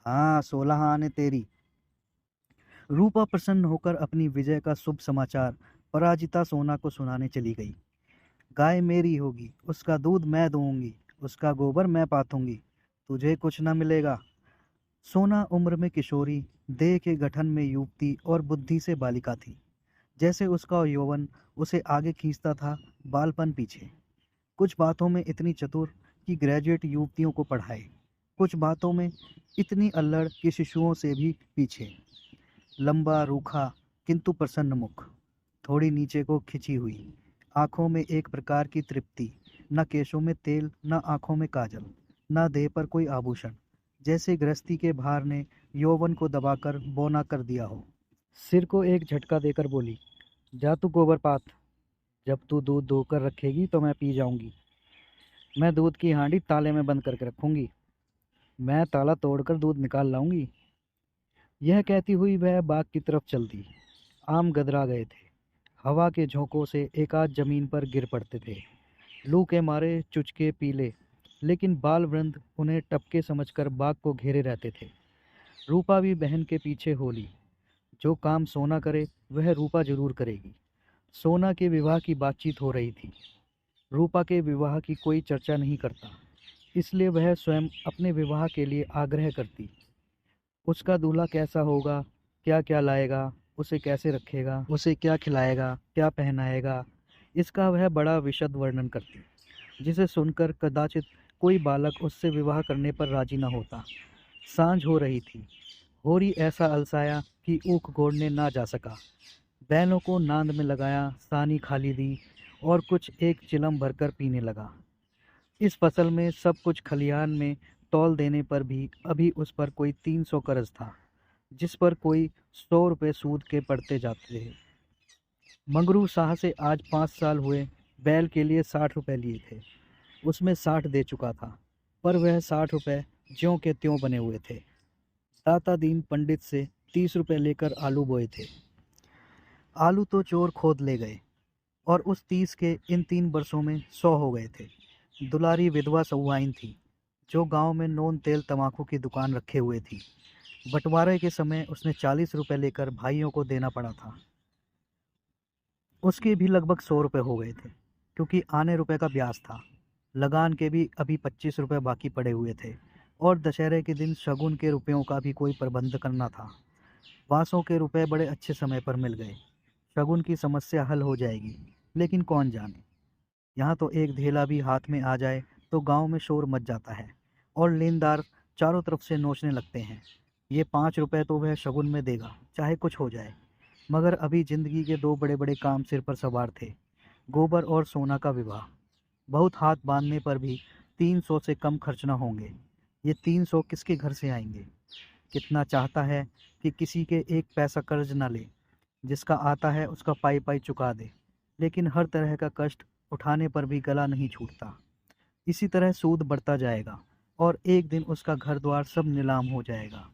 हाँ, 16 आने तेरी। रूपा प्रसन्न होकर अपनी विजय का शुभ समाचार पराजिता सोना को सुनाने चली गई। गाय मेरी होगी, उसका दूध मैं दूंगी, उसका गोबर मैं पाथूंगी, तुझे कुछ न मिलेगा। सोना उम्र में किशोरी, देह के गठन में युवती और बुद्धि से बालिका थी। जैसे उसका यौवन उसे आगे खींचता था, बालपन पीछे। कुछ बातों में इतनी चतुर कि ग्रेजुएट युवतियों को पढ़ाए, कुछ बातों में इतनी अल्लड़ कि शिशुओं से भी पीछे। लंबा, रूखा, किंतु प्रसन्न मुख, थोड़ी नीचे को खिंची हुई, आंखों में एक प्रकार की तृप्ति, न केशों में तेल, न आंखों में काजल, न देह पर कोई आभूषण, जैसे गृहस्थी के भार ने यौवन को दबाकर बौना कर दिया हो। सिर को एक झटका देकर बोली, जा तू गोबर पात, जब तू दूध धोकर रखेगी तो मैं पी जाऊंगी। मैं दूध की हांडी ताले में बंद करके रखूंगी। मैं ताला तोड़कर दूध निकाल लाऊंगी। यह कहती हुई वह बाग की तरफ चल दी। आम गदरा गए थे। हवा के झोंकों से एकाध जमीन पर गिर पड़ते थे। लू के मारे चुचके पीले, लेकिन बाल वृंद उन्हें टपके समझकर बाग को घेरे रहते थे। रूपा भी बहन के पीछे हो ली। जो काम सोना करे वह रूपा जरूर करेगी। सोना के विवाह की बातचीत हो रही थी। रूपा के विवाह की कोई चर्चा नहीं करता, इसलिए वह स्वयं अपने विवाह के लिए आग्रह करती। उसका दूल्हा कैसा होगा, क्या क्या लाएगा, उसे कैसे रखेगा, उसे क्या खिलाएगा, क्या पहनाएगा, इसका वह बड़ा विशद वर्णन करती, जिसे सुनकर कदाचित कोई बालक उससे विवाह करने पर राजी न होता। सांझ हो रही थी। होरी ऐसा अलसाया कि ऊख गोड़ने ना जा सका। बैलों को नांद में लगाया, सानी खाली दी और कुछ एक चिलम भरकर पीने लगा। इस फसल में सब कुछ खलिहान में तौल देने पर भी अभी उस पर कोई 300 कर्ज था, जिस पर कोई 100 रुपये सूद के पड़ते जाते थे। मंगरू शाह से आज 5 साल हुए बैल के लिए 60 रुपये लिए थे। उसमें 60 दे चुका था, पर वह 60 रुपये ज्यों के त्यों बने हुए थे। दाता दीन पंडित से 30 रुपये लेकर आलू बोए थे। आलू तो चोर खोद ले गए, और उस 30 के इन 3 वर्षों में 100 हो गए थे। दुलारी विधवा सहुआइन थी, जो गांव में नोन तेल तमाकू की दुकान रखे हुए थी। बंटवारे के समय उसने 40 रुपये लेकर भाइयों को देना पड़ा था। उसके भी लगभग 100 रुपये हो गए थे, क्योंकि आने रुपये का ब्याज था। लगान के भी अभी 25 रुपये बाकी पड़े हुए थे, और दशहरे के दिन शगुन के रुपयों का भी कोई प्रबंध करना था। बांसों के रुपए बड़े अच्छे समय पर मिल गए। शगुन की समस्या हल हो जाएगी, लेकिन कौन जाने, यहाँ तो एक धेला भी हाथ में आ जाए तो गांव में शोर मच जाता है, और लेनदार चारों तरफ से नोचने लगते हैं। ये 5 रुपये तो वह शगुन में देगा, चाहे कुछ हो जाए। मगर अभी जिंदगी के 2 बड़े बड़े काम सिर पर सवार थे, गोबर और सोना का विवाह। बहुत हाथ बांधने पर भी 300 से कम खर्च न होंगे। ये 300 किसके घर से आएंगे? कितना चाहता है कि किसी के 1 पैसा कर्ज न ले, जिसका आता है उसका पाई पाई चुका दे, लेकिन हर तरह का कष्ट उठाने पर भी गला नहीं छूटता। इसी तरह सूद बढ़ता जाएगा, और एक दिन उसका घर द्वार सब नीलाम हो जाएगा।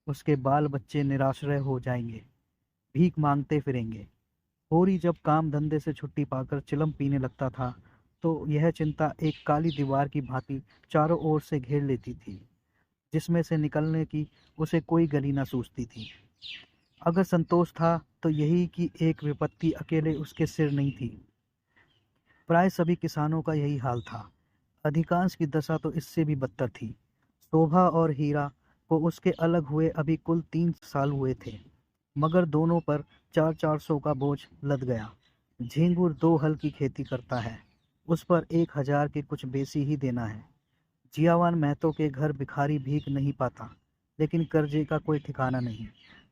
उसके बाल बच्चे निराश्रय हो जाएंगे, भीख मांगते फिरेंगे। होरी जब काम धंधे से छुट्टी पाकर चिलम पीने लगता था, तो यह चिंता एक काली दीवार की भांति चारों ओर से घेर लेती थी, जिसमें से निकलने की उसे कोई गली न सूझती थी। अगर संतोष था तो यही कि एक विपत्ति अकेले उसके सिर नहीं थी। प्राय सभी किसानों का यही हाल था। अधिकांश की दशा तो इससे भी बदतर थी। शोभा और हीरा को उसके अलग हुए अभी कुल 3 साल हुए थे, मगर दोनों पर 400 का बोझ लद गया। झींगुर 2 हल की खेती करता है, उस पर 1000 के कुछ बेसी ही देना है। जियावान महतो के घर भिखारी भीख नहीं पाता, लेकिन कर्जे का कोई ठिकाना नहीं।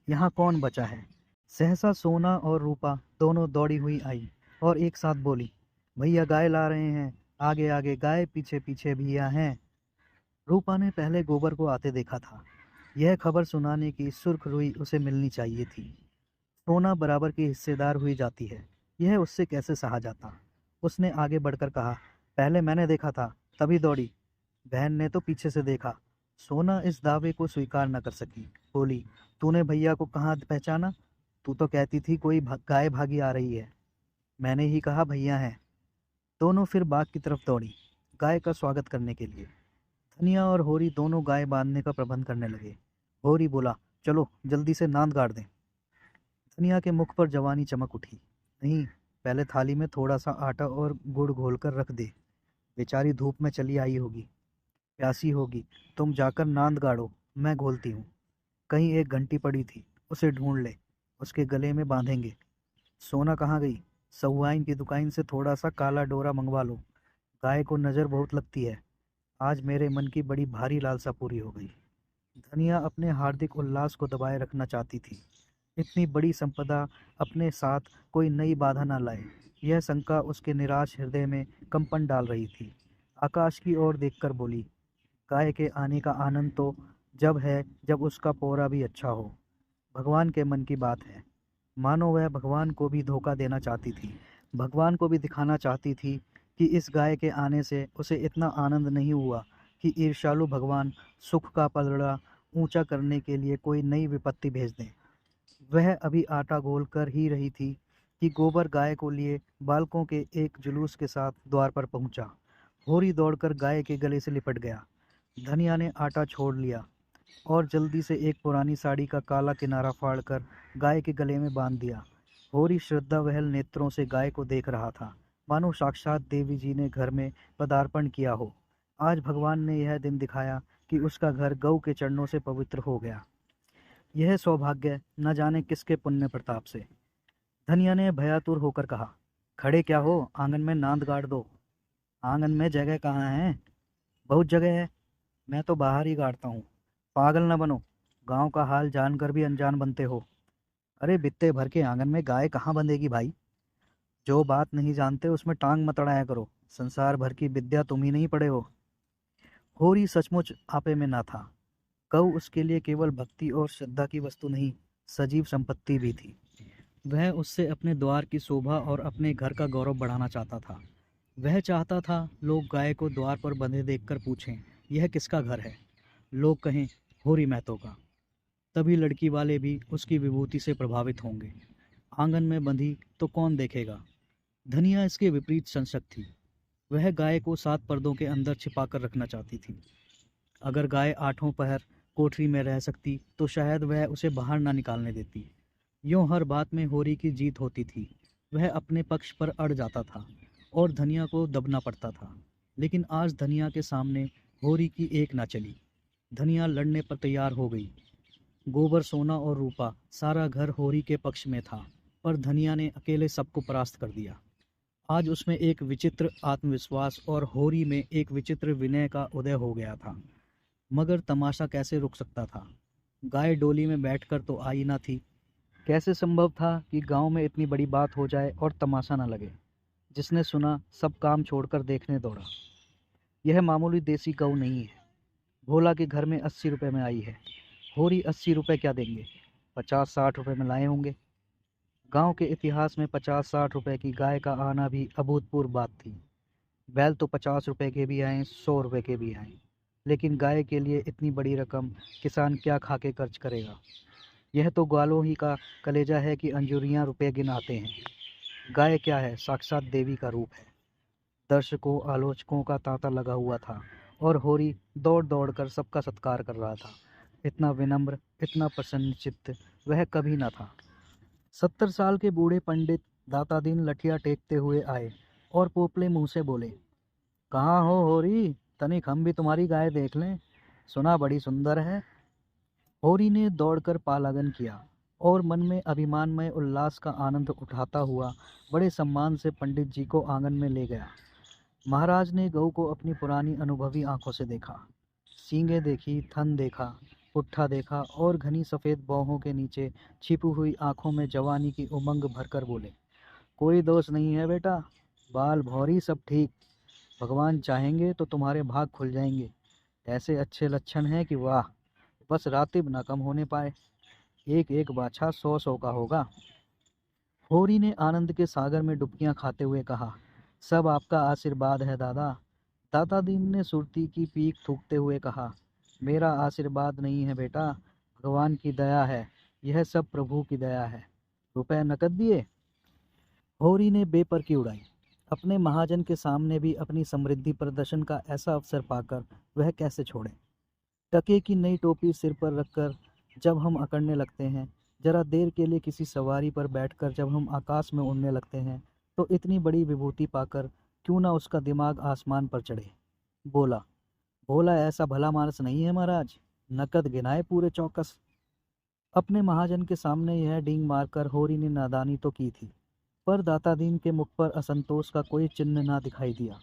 यहाँ कौन बचा है? सहसा सोना और रूपा दोनों दौड़ी हुई आई और एक साथ बोली, भैया गाय ला रहे हैं, आगे आगे गाय, पीछे पीछे भैया हैं। रूपा ने पहले गोबर को आते देखा था। यह खबर सुनाने की सुर्ख रुई उसे मिलनी चाहिए थी। सोना बराबर की हिस्सेदार हुई जाती है, यह उससे कैसे सहा जाता। उसने आगे बढ़कर कहा, पहले मैंने देखा था, तभी दौड़ी। बहन ने तो पीछे से देखा। सोना इस दावे को स्वीकार न कर सकी। बोली, तूने भैया को कहाँ पहचाना? तू तो कहती थी कोई गाय भागी आ रही है। मैंने ही कहा भैया हैं। दोनों फिर बाग की तरफ दौड़ी, गाय का स्वागत करने के लिए। धनिया और होरी दोनों गाय बांधने का प्रबंध करने लगे। होरी बोला, चलो जल्दी से नांद गाड़ दें। धनिया के मुख पर जवानी चमक उठी। नहीं, पहले थाली में थोड़ा सा आटा और गुड़ घोलकर रख दे। बेचारी धूप में चली आई होगी, प्यासी होगी। तुम जाकर नांद गाड़ो, मैं घोलती हूँ। कहीं एक घंटी पड़ी थी, उसे ढूंढ ले, उसके गले में बांधेंगे। सोना कहाँ गई? सहुआइन की दुकान से थोड़ा सा काला डोरा मंगवा लो। गाय को नज़र बहुत लगती है। आज मेरे मन की बड़ी भारी लालसा पूरी हो गई। धनिया अपने हार्दिक उल्लास को दबाए रखना चाहती थी। इतनी बड़ी संपदा अपने साथ कोई नई बाधा न लाए, यह शंका उसके निराश हृदय में कंपन डाल रही थी। आकाश की ओर देखकर बोली, गाय के आने का आनंद तो जब उसका पोरा भी अच्छा हो। भगवान के मन की बात है। मानो वह भगवान को भी धोखा देना चाहती थी। भगवान को भी दिखाना चाहती थी कि इस गाय के आने से उसे इतना आनंद नहीं हुआ कि ईर्ष्यालु भगवान सुख का पलड़ा ऊंचा करने के लिए कोई नई विपत्ति भेज दें। वह अभी आटा गोल कर ही रही थी कि गोबर गाय को लिए बालकों के एक जुलूस के साथ द्वार पर पहुंचा। होरी दौड़कर गाय के गले से लिपट गया। धनिया ने आटा छोड़ लिया और जल्दी से एक पुरानी साड़ी का काला किनारा फाड़कर गाय के गले में बांध दिया। होरी श्रद्धा वहल नेत्रों से गाय को देख रहा था, मानो साक्षात देवी जी ने घर में पदार्पण किया हो। आज भगवान ने यह दिन दिखाया कि उसका घर गऊ के चरणों से पवित्र हो गया। यह सौभाग्य न जाने किसके पुण्य प्रताप से। धनिया ने भयातुर होकर कहा, खड़े क्या हो, आंगन में नांद गाड़ दो। आंगन में जगह कहाँ है? बहुत जगह है, मैं तो बाहर ही गाड़ता हूँ। पागल न बनो, गांव का हाल जानकर भी अनजान बनते हो। अरे बित्ते भर के आंगन में गाय कहाँ बंधेगी भाई? जो बात नहीं जानते उसमें टांग मत अड़ाया करो। संसार भर की विद्या तुम ही नहीं पढ़े हो। होरी सचमुच आपे में ना था। गऊ उसके लिए केवल भक्ति और श्रद्धा की वस्तु नहीं, सजीव संपत्ति भी थी। वह उससे अपने द्वार की शोभा और अपने घर का गौरव बढ़ाना चाहता था। वह चाहता था लोग गाय को द्वार पर बंधे देखकर पूछें, यह किसका घर है? लोग कहें, होरी महतो का। तभी लड़की वाले भी उसकी विभूति से प्रभावित होंगे। आंगन में बंधी तो कौन देखेगा? धनिया इसके विपरीत संसक थी। वह गाय को 7 पर्दों के अंदर छिपाकर रखना चाहती थी। अगर गाय 8 पहर कोठरी में रह सकती तो शायद वह उसे बाहर ना निकालने देती। यूं हर बात में होरी की जीत होती थी। वह अपने पक्ष पर अड़ जाता था और धनिया को दबना पड़ता था। लेकिन आज धनिया के सामने होरी की एक ना चली। धनिया लड़ने पर तैयार हो गई। गोबर, सोना और रूपा, सारा घर होरी के पक्ष में था, पर धनिया ने अकेले सबको परास्त कर दिया। आज उसमें एक विचित्र आत्मविश्वास और होरी में एक विचित्र विनय का उदय हो गया था। मगर तमाशा कैसे रुक सकता था? गाय डोली में बैठकर तो आई ना थी। कैसे संभव था कि गांव में इतनी बड़ी बात हो जाए और तमाशा न लगे? जिसने सुना सब काम छोड़कर देखने दौड़ा। यह मामूली देसी गऊ नहीं है। भोला के घर में 80 रुपए में आई है। होरी 80 रुपए क्या देंगे? 50-60 रुपए में लाए होंगे। गांव के इतिहास में 50-60 रुपए की गाय का आना भी अभूतपूर्व बात थी। बैल तो 50 रुपए के भी आए, 100 रुपए के भी आए, लेकिन गाय के लिए इतनी बड़ी रकम किसान क्या खा के खर्च करेगा? यह तो ग्वालों ही का कलेजा है कि अंजुरियां रुपए गिनाते हैं। गाय क्या है, साक्षात देवी का रूप है। दर्शकों आलोचकों का तांता लगा हुआ था और होरी दौड़ दौड़ कर सबका सत्कार कर रहा था। इतना विनम्र, इतना प्रसन्न चित्त वह कभी न था। 70 साल के बूढ़े पंडित दाता दीन लठिया टेकते हुए आए और पोपले मुंह से बोले, कहाँ हो होरी? तनिक हम भी तुम्हारी गाय देख लें, सुना बड़ी सुंदर है। होरी ने दौड़कर पालागन किया और मन में अभिमानमय उल्लास का आनंद उठाता हुआ बड़े सम्मान से पंडित जी को आंगन में ले गया। महाराज ने गऊ को अपनी पुरानी अनुभवी आंखों से देखा। सींगें देखी, थन देखा, पुट्ठा देखा और घनी सफ़ेद बाहों के नीचे छिपी हुई आंखों में जवानी की उमंग भरकर बोले, कोई दोष नहीं है बेटा, बाल भौरी सब ठीक। भगवान चाहेंगे तो तुम्हारे भाग खुल जाएंगे। ऐसे अच्छे लक्षण हैं कि वाह, बस रातिब न कम होने पाए। एक एक बाछा 100-100 का होगा। होरी ने आनंद के सागर में डुबकियां खाते हुए कहा, सब आपका आशीर्वाद है दादा। दाता दीन ने सुरती की पीक थूकते हुए कहा, मेरा आशीर्वाद नहीं है बेटा, भगवान की दया है। यह सब प्रभु की दया है। रुपए नकद दिए? होरी ने बेपरखी उड़ाई। अपने महाजन के सामने भी अपनी समृद्धि प्रदर्शन का ऐसा अवसर पाकर वह कैसे छोड़े? टके की नई टोपी सिर पर रखकर जब हम अकड़ने लगते हैं, जरा देर के लिए किसी सवारी पर बैठकर जब हम आकाश में उड़ने लगते हैं, तो इतनी बड़ी विभूति पाकर क्यों ना उसका दिमाग आसमान पर चढ़े। बोला, भोला ऐसा भला मानस नहीं है महाराज, नकद गिनाए पूरे चौकस। अपने महाजन के सामने यह डींग मारकर होरी ने नादानी तो की थी, पर दाता दीन के मुख पर असंतोष का कोई चिन्ह ना दिखाई दिया।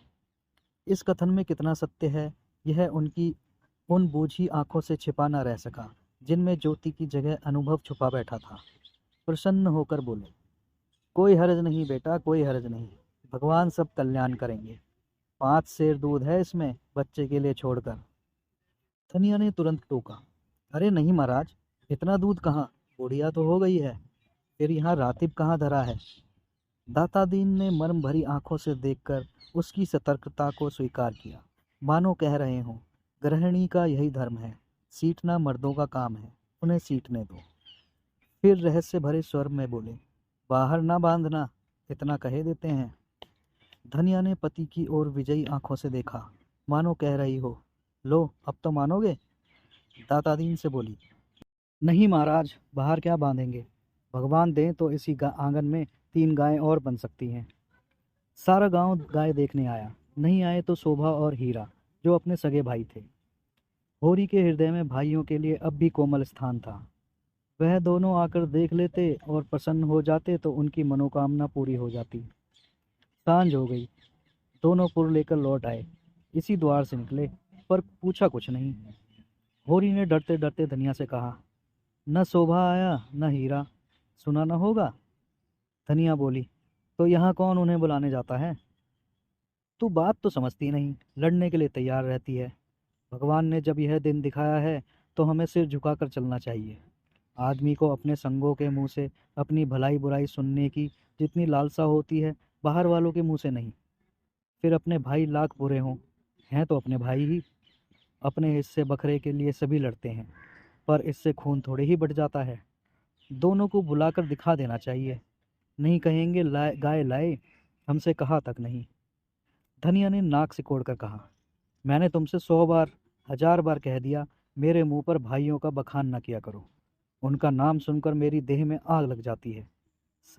इस कथन में कितना सत्य है, यह उनकी उन बूझी आंखों से छिपा न रह सका, जिनमें ज्योति की जगह अनुभव छुपा बैठा था। प्रसन्न होकर बोले, कोई हर्ज नहीं बेटा, कोई हर्ज नहीं, भगवान सब कल्याण करेंगे। 5 सेर दूध है इसमें, बच्चे के लिए छोड़कर। धनिया ने तुरंत टोका, अरे नहीं महाराज, इतना दूध कहाँ, बुढ़िया तो हो गई है। फिर यहाँ रातिब कहाँ धरा है? दातादीन ने मर्म भरी आंखों से देखकर उसकी सतर्कता को स्वीकार किया, मानो कह रहे हों, गृहिणी का यही धर्म है, सीटना मर्दों का काम है, उन्हें सीटने दो। फिर रहस्य भरे स्वर में बोले, बाहर ना बांधना, इतना कहे देते हैं। धनिया ने पति की ओर विजयी आंखों से देखा, मानो कह रही हो, लो अब तो मानोगे। दातादीन से बोली, नहीं महाराज, बाहर क्या बांधेंगे, भगवान दें तो इसी आंगन में 3 गायें और बन सकती हैं। सारा गांव गाय देखने आया, नहीं आए तो शोभा और हीरा, जो अपने सगे भाई थे। होरी के हृदय में भाइयों के लिए अब भी कोमल स्थान था। वह दोनों आकर देख लेते और प्रसन्न हो जाते तो उनकी मनोकामना पूरी हो जाती। सांझ हो गई, दोनों पुर लेकर लौट आए। इसी द्वार से निकले, पर पूछा कुछ नहीं। होरी ने डरते डरते धनिया से कहा, न शोभा आया न हीरा, सुना न होगा। धनिया बोली, तो यहाँ कौन उन्हें बुलाने जाता है? तू बात तो समझती नहीं, लड़ने के लिए तैयार रहती है। भगवान ने जब यह दिन दिखाया है तो हमें सिर झुकाकर चलना चाहिए। आदमी को अपने संगों के मुंह से अपनी भलाई बुराई सुनने की जितनी लालसा होती है, बाहर वालों के मुंह से नहीं। फिर अपने भाई लाख बुरे हों, हैं तो अपने भाई ही। अपने हिस्से बखरे के लिए सभी लड़ते हैं, पर इससे खून थोड़े ही बढ़ जाता है। दोनों को बुलाकर दिखा देना चाहिए, नहीं कहेंगे गाय लाए, हमसे कहा तक नहीं। धनिया ने नाक सिकोड़कर कहा, मैंने तुमसे 100 बार 1000 बार कह दिया, मेरे मुंह पर भाइयों का बखान न किया करो। उनका नाम सुनकर मेरी देह में आग लग जाती है।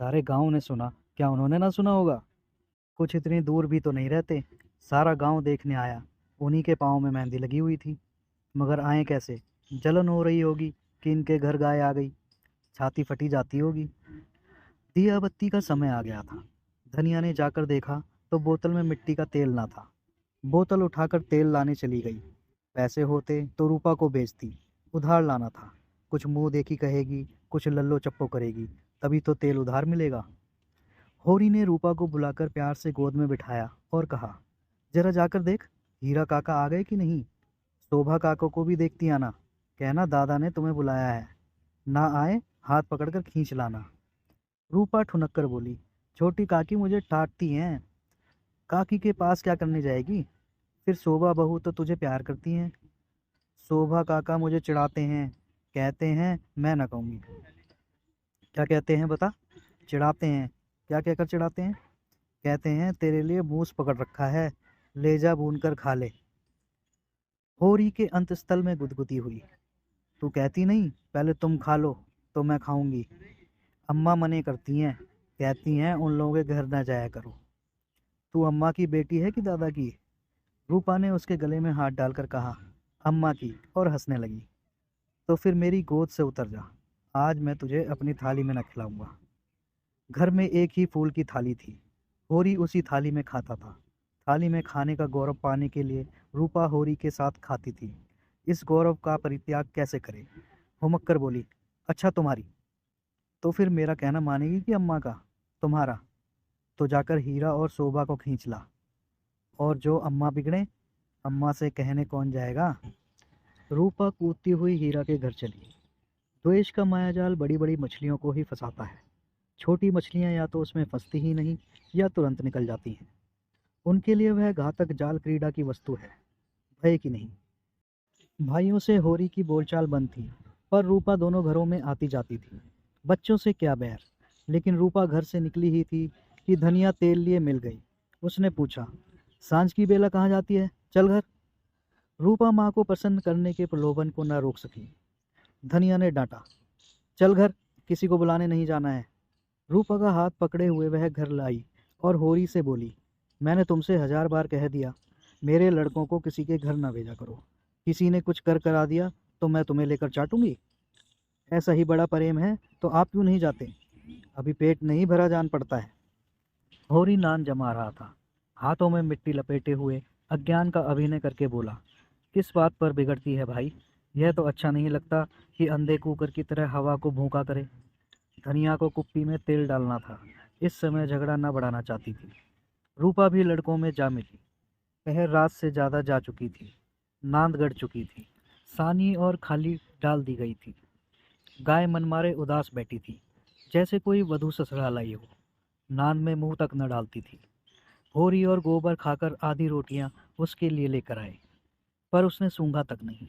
सारे गांव ने सुना, क्या उन्होंने ना सुना होगा? कुछ इतनी दूर भी तो नहीं रहते, सारा गांव देखने आया। उन्हीं के पाँव में मेहंदी लगी हुई थी, मगर आए कैसे? जलन हो रही होगी कि इनके घर गाय आ गई, छाती फटी जाती होगी। दिया बत्ती का समय आ गया था। धनिया ने जाकर देखा तो बोतल में मिट्टी का तेल ना था। बोतल उठाकर तेल लाने चली गई। पैसे होते तो रूपा को बेचती, उधार लाना था। कुछ मुंह देखी कहेगी, कुछ लल्लो चप्पो करेगी, तभी तो तेल उधार मिलेगा। होरी ने रूपा को बुलाकर प्यार से गोद में बिठाया और कहा, जरा जाकर देख, हीरा काका आ गए कि नहीं। शोभा काका को भी देखती आना, कहना दादा ने तुम्हें बुलाया है। ना आए, हाथ पकड़कर खींच लाना। रूपा ठुनक कर बोली, छोटी काकी मुझे डांटती हैं। काकी के पास क्या करने जाएगी? फिर शोभा बहू तो तुझे प्यार करती हैं। शोभा काका मुझे चिढ़ाते हैं, कहते हैं मैं न कहूँगी। क्या कहते हैं बता? चिढ़ाते हैं। क्या कहकर चिढ़ाते हैं? कहते हैं तेरे लिए मूस पकड़ रखा है, ले जा भून कर खा ले। होरी के अंतस्थल में गुदगुदी हुई। तू कहती नहीं, पहले तुम खा लो तो मैं खाऊंगी। अम्मा मने करती हैं, कहती हैं उन लोगों के घर न जाया करो। तू अम्मा की बेटी है कि दादा की? रूपा ने उसके गले में हाथ डालकर कहा, अम्मा की, और हंसने लगी। तो फिर मेरी गोद से उतर जा, आज मैं तुझे अपनी थाली में न खिलाऊंगा। घर में एक ही फूल की थाली थी, होरी उसी थाली में खाता था। थाली में खाने का गौरव पाने के लिए रूपा होरी के साथ खाती थी। इस गौरव का परित्याग कैसे करे? हुमक कर बोली, अच्छा तुम्हारी, तो फिर मेरा कहना मानेगी कि अम्मा का? तुम्हारा। तो जाकर हीरा और शोभा को खींच ला, और जो अम्मा बिगड़े, अम्मा से कहने कौन जाएगा। रूपा कूदती हुई हीरा के घर चली। द्वेष का मायाजाल बड़ी बड़ी मछलियों को ही फंसाता है। छोटी मछलियां या तो उसमें फंसती ही नहीं या तुरंत निकल जाती हैं। उनके लिए वह घातक जाल क्रीड़ा की वस्तु है, भय की नहीं। भाइयों से होरी की बोलचाल बंद थी, पर रूपा दोनों घरों में आती जाती थी। बच्चों से क्या बैर, लेकिन रूपा घर से निकली ही थी कि धनिया तेल लिए मिल गई। उसने पूछा, सांझ की बेला कहाँ जाती है, चल घर। रूपा माँ को प्रसन्न करने के प्रलोभन को न रोक सकी। धनिया ने डांटा, चल घर, किसी को बुलाने नहीं जाना है। रूपा का हाथ पकड़े हुए वह घर लाई और होरी से बोली, मैंने तुमसे 1000 बार कह दिया, मेरे लड़कों को किसी के घर न भेजा करो। किसी ने कुछ कर करा दिया तो मैं तुम्हें लेकर चाटूंगी। ऐसा ही बड़ा प्रेम है तो आप क्यों नहीं जाते? अभी पेट नहीं भरा जान पड़ता है। होरी नान जमा रहा था, हाथों में मिट्टी लपेटे हुए अज्ञान का अभिनय करके बोला, किस बात पर बिगड़ती है भाई? यह तो अच्छा नहीं लगता कि अंधे कुकर की तरह हवा को भूखा करे। धनिया को कुप्पी में तेल डालना था, इस समय झगड़ा न बढ़ाना चाहती थी। रूपा भी लड़कों में जा मिली, पहर रात से ज़्यादा जा चुकी थी, नांद गड़ चुकी थी। सानी और खाली डाल दी गई थी। गाय मनमारे उदास बैठी थी, जैसे कोई वधू ससुराल आई हो। नान में मुंह तक न डालती थी। होरी और गोबर खाकर आधी रोटियां उसके लिए लेकर आए, पर उसने सूंघा तक नहीं।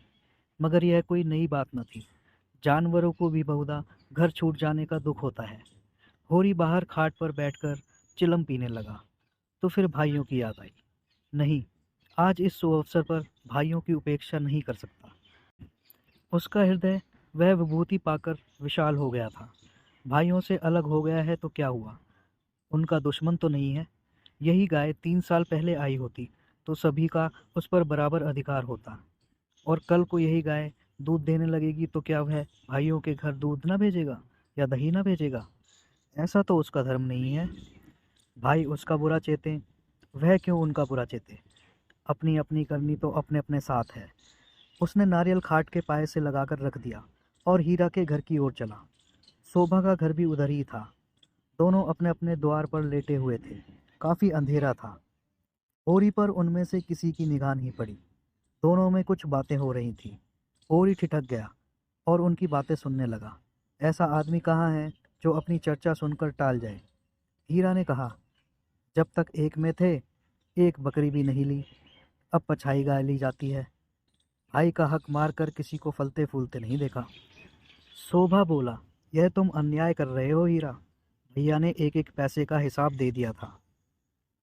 मगर यह कोई नई बात न थी। जानवरों को भी बहुधा घर छूट जाने का दुख होता है। होरी बाहर खाट पर बैठकर चिलम पीने लगा, तो फिर भाइयों की याद आई। नहीं, आज इस शुभ अवसर पर भाइयों की उपेक्षा नहीं कर सकता। उसका हृदय वह विभूति पाकर विशाल हो गया था। भाइयों से अलग हो गया है तो क्या हुआ, उनका दुश्मन तो नहीं है। यही गाय 3 साल पहले आई होती तो सभी का उस पर बराबर अधिकार होता, और कल को यही गाय दूध देने लगेगी तो क्या वह भाइयों के घर दूध ना भेजेगा या दही ना भेजेगा? ऐसा तो उसका धर्म नहीं है। भाई उसका बुरा चेतें, वह क्यों उनका बुरा चेते? अपनी अपनी करनी तो अपने अपने साथ है। उसने नारियल खाट के पाए से लगाकर रख दिया और हीरा के घर की ओर चला। शोभा का घर भी उधर ही था। दोनों अपने अपने द्वार पर लेटे हुए थे। काफी अंधेरा था। होरी पर उनमें से किसी की निगाह नहीं पड़ी। दोनों में कुछ बातें हो रही थी। होरी ठिठक गया और उनकी बातें सुनने लगा। ऐसा आदमी कहाँ है जो अपनी चर्चा सुनकर टाल जाए? हीरा ने कहा, जब तक एक में थे एक बकरी भी नहीं ली, अब पछाई गाय ली जाती है। भाई का हक मार कर किसी को फलते फूलते नहीं देखा। शोभा बोला, यह तुम अन्याय कर रहे हो हीरा। भैया ने एक एक पैसे का हिसाब दे दिया था।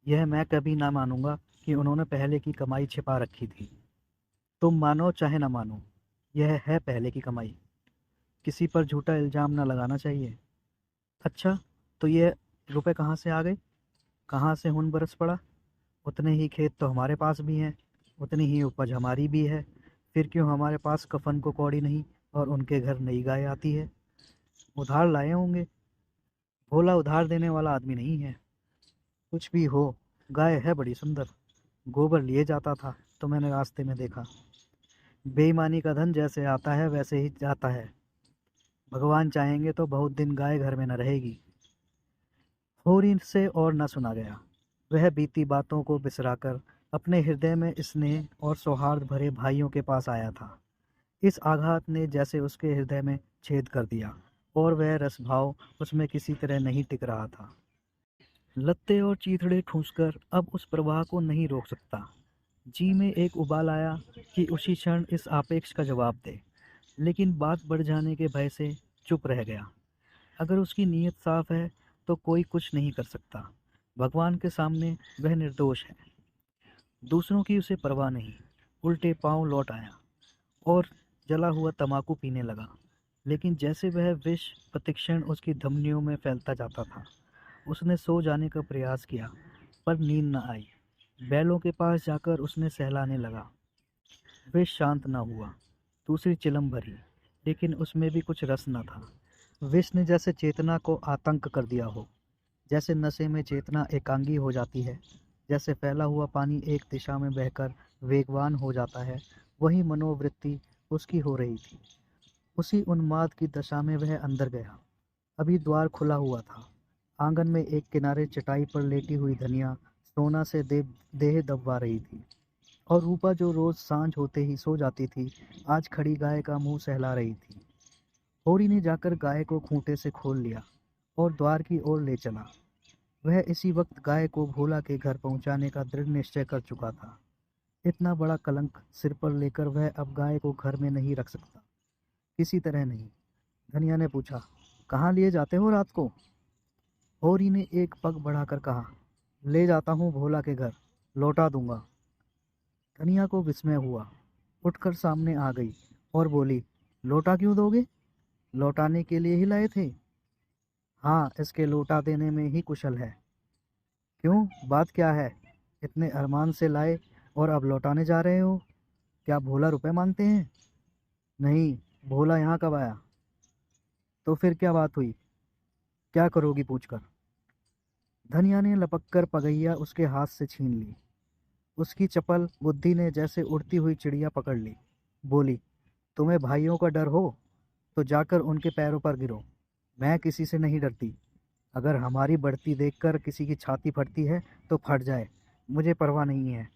यह मैं कभी ना मानूंगा कि उन्होंने पहले की कमाई छिपा रखी थी। तुम मानो चाहे ना मानो, यह है पहले की कमाई। किसी पर झूठा इल्जाम ना लगाना चाहिए। अच्छा, तो ये रुपए कहाँ से आ गए? कहाँ से हुन बरस पड़ा? उतने ही खेत तो हमारे पास भी हैं, उतनी ही उपज हमारी भी है। फिर क्यों हमारे पास कफन को कौड़ी नहीं और उनके घर नई गाय आती है? उधार लाए होंगे। भोला उधार देने वाला आदमी नहीं है। कुछ भी हो, गाय है बड़ी सुंदर। गोबर लिए जाता था तो मैंने रास्ते में देखा। बेईमानी का धन जैसे आता है वैसे ही जाता है। भगवान चाहेंगे तो बहुत दिन गाय घर में न रहेगी। होरी से और न सुना गया। वह बीती बातों को बिसराकर अपने हृदय में स्नेह और सौहार्द भरे भाइयों के पास आया था। इस आघात ने जैसे उसके हृदय में छेद कर दिया और वह रसभाव उसमें किसी तरह नहीं टिक रहा था। लत्ते और चीथड़े ठूंसकर अब उस प्रवाह को नहीं रोक सकता। जी में एक उबाल आया कि उसी क्षण इस आपेक्ष का जवाब दे, लेकिन बात बढ़ जाने के भय से चुप रह गया। अगर उसकी नीयत साफ है तो कोई कुछ नहीं कर सकता। भगवान के सामने वह निर्दोष है। दूसरों की उसे परवाह नहीं। उल्टे पांव लौट आया और जला हुआ तंबाकू पीने लगा। लेकिन जैसे वह विष प्रतिक्षण उसकी धमनियों में फैलता जाता था। उसने सो जाने का प्रयास किया, पर नींद न आई। बैलों के पास जाकर उसने सहलाने लगा। विष शांत न हुआ। दूसरी चिलम भरी, लेकिन उसमें भी कुछ रस न था। विष ने जैसे चेतना को आतंक कर दिया हो। जैसे नशे में चेतना एकांगी हो जाती है, जैसे फैला हुआ पानी एक दिशा में बहकर वेगवान हो जाता है, वही मनोवृत्ति उसकी हो रही थी। उसी उन्माद की दशा में वह अंदर गया। अभी द्वार खुला हुआ था। आंगन में एक किनारे चटाई पर लेटी हुई धनिया सोना से देह दबवा रही थी, और रूपा जो रोज सांझ होते ही सो जाती थी, आज खड़ी गाय का मुंह सहला रही थी। होरी ने जाकर गाय को खूंटे से खोल लिया और द्वार की ओर ले चला। वह इसी वक्त गाय को भोला के घर पहुंचाने का दृढ़ निश्चय कर चुका था। इतना बड़ा कलंक सिर पर लेकर वह अब गाय को घर में नहीं रख सकता, किसी तरह नहीं। धनिया ने पूछा, कहाँ लिए जाते हो रात को? होरी ने एक पग बढ़ाकर कहा, ले जाता हूँ भोला के घर, लौटा दूंगा। धनिया को विस्मय हुआ। उठकर सामने आ गई और बोली, लौटा क्यों दोगे? लौटाने के लिए ही लाए थे। हाँ, इसके लौटा देने में ही कुशल है। क्यों, बात क्या है? इतने अरमान से लाए और अब लौटाने जा रहे हो? क्या भोला रुपए मांगते हैं? नहीं, भोला यहाँ कब आया? तो फिर क्या बात हुई? क्या करोगी पूछकर? धनिया ने लपक कर पगैया उसके हाथ से छीन ली। उसकी चपल बुद्धि ने जैसे उड़ती हुई चिड़िया पकड़ ली। बोली, तुम्हें भाइयों का डर हो तो जाकर उनके पैरों पर गिरो। मैं किसी से नहीं डरती। अगर हमारी बढ़ती देखकर किसी की छाती फटती है तो फट जाए, मुझे परवाह नहीं है।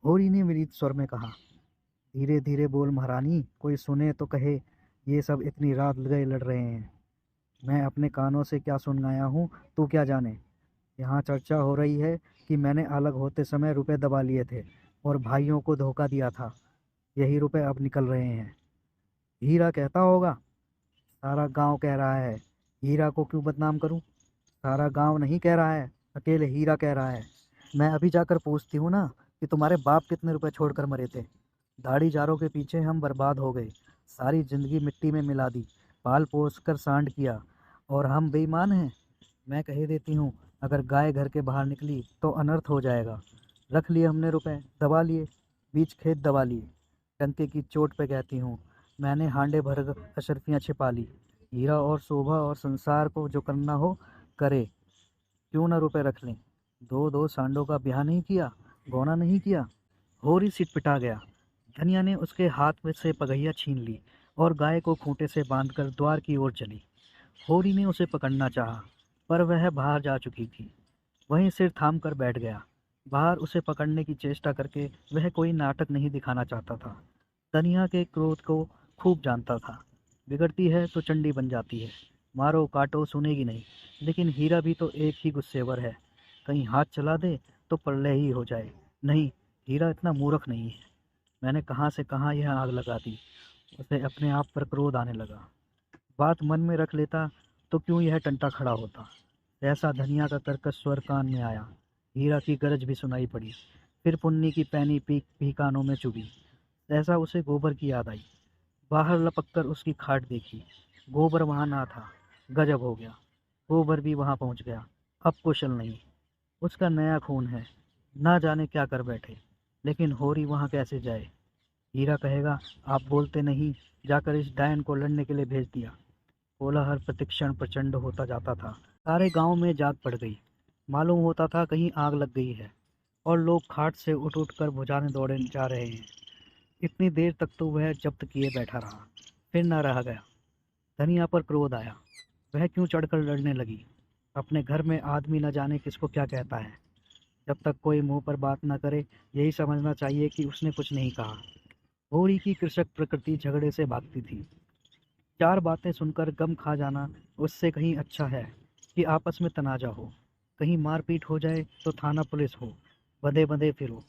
होरी ने विनीत स्वर में कहा। धीरे धीरे बोल महारानी, कोई सुने तो कहे ये सब इतनी रात गए लड़ रहे हैं। मैं अपने कानों से क्या सुन आया हूँ, तू क्या जाने। यहाँ चर्चा हो रही है कि मैंने अलग होते समय रुपए दबा लिए थे और भाइयों को धोखा दिया था। यही रुपए अब निकल रहे हैं। हीरा कहता होगा, सारा गांव कह रहा है। हीरा को क्यों बदनाम करूं? सारा गांव नहीं कह रहा है, अकेले हीरा कह रहा है। मैं अभी जाकर पूछती हूँ ना कि तुम्हारे बाप कितने रुपए छोड़कर मरे थे। दाढ़ी जारों के पीछे हम बर्बाद हो गए, सारी जिंदगी मिट्टी में मिला दी, पाल पोस कर सांड किया, और हम बेईमान हैं। मैं कह देती हूँ, अगर गाय घर के बाहर निकली तो अनर्थ हो जाएगा। रख लिए हमने रुपए, दबा लिए, बीच खेत दबा लिए। टंके की चोट पे कहती हूँ, मैंने हांडे भर अशर्फियाँ छिपा ली। हीरा और शोभा और संसार को जो करना हो करे, क्यों ना रुपए रख लें। दो दो सांडों का ब्याह नहीं किया, गौना नहीं किया। होरी सिटपिटा गया। धनिया ने उसके हाथ में से पगहिया छीन ली और गाय को खूंटे से बांधकर द्वार की ओर चली। होरी ने उसे पकड़ना चाहा, पर वह बाहर जा चुकी थी। वहीं सिर थाम कर बैठ गया। बाहर उसे पकड़ने की चेष्टा करके वह कोई नाटक नहीं दिखाना चाहता था। धनिया के क्रोध को खूब जानता था। बिगड़ती है तो चंडी बन जाती है, मारो काटो सुनेगी नहीं। लेकिन हीरा भी तो एक ही गुस्सेवर है, कहीं हाथ चला दे तो प्रलय ही हो जाए। नहीं, हीरा इतना मूर्ख नहीं है। मैंने कहाँ से कहाँ यह आग लगा दी। उसे अपने आप पर क्रोध आने लगा। बात मन में रख लेता तो क्यों यह टंटा खड़ा होता। ऐसा धनिया का कर्कश स्वर कान में आया। हीरा की गरज भी सुनाई पड़ी। फिर पुन्नी की पैनी पीक भी कानों में चुभी। ऐसा उसे गोबर की याद आई। बाहर लपक कर उसकी खाट देखी। गोबर वहां ना था। गजब हो गया, गोबर भी वहां पहुंच गया। अब कुशल नहीं, उसका नया खून है, ना जाने क्या कर बैठे। लेकिन होरी वहां कैसे जाए? हीरा कहेगा, आप बोलते नहीं, जाकर इस डायन को लड़ने के लिए भेज दिया। कोलाहल प्रतिक्षण प्रचंड होता जाता था। सारे गांव में जाग पड़ गई। मालूम होता था कहीं आग लग गई है, और लोग खाट से उठ उठ कर बुझाने दौड़े जा रहे हैं। इतनी देर तक तो वह जब्त किए बैठा रहा, फिर न रह गया। धनिया पर क्रोध आया। वह क्यों चढ़कर लड़ने लगी? अपने घर में आदमी न जाने किसको क्या कहता है। जब तक कोई मुंह पर बात न करे, यही समझना चाहिए कि उसने कुछ नहीं कहा। होरी की कृषक प्रकृति झगड़े से भागती थी। चार बातें सुनकर गम खा जाना उससे कहीं अच्छा है कि आपस में तनाजा हो। कहीं मारपीट हो जाए तो थाना पुलिस हो, बंधे बंधे फिरो,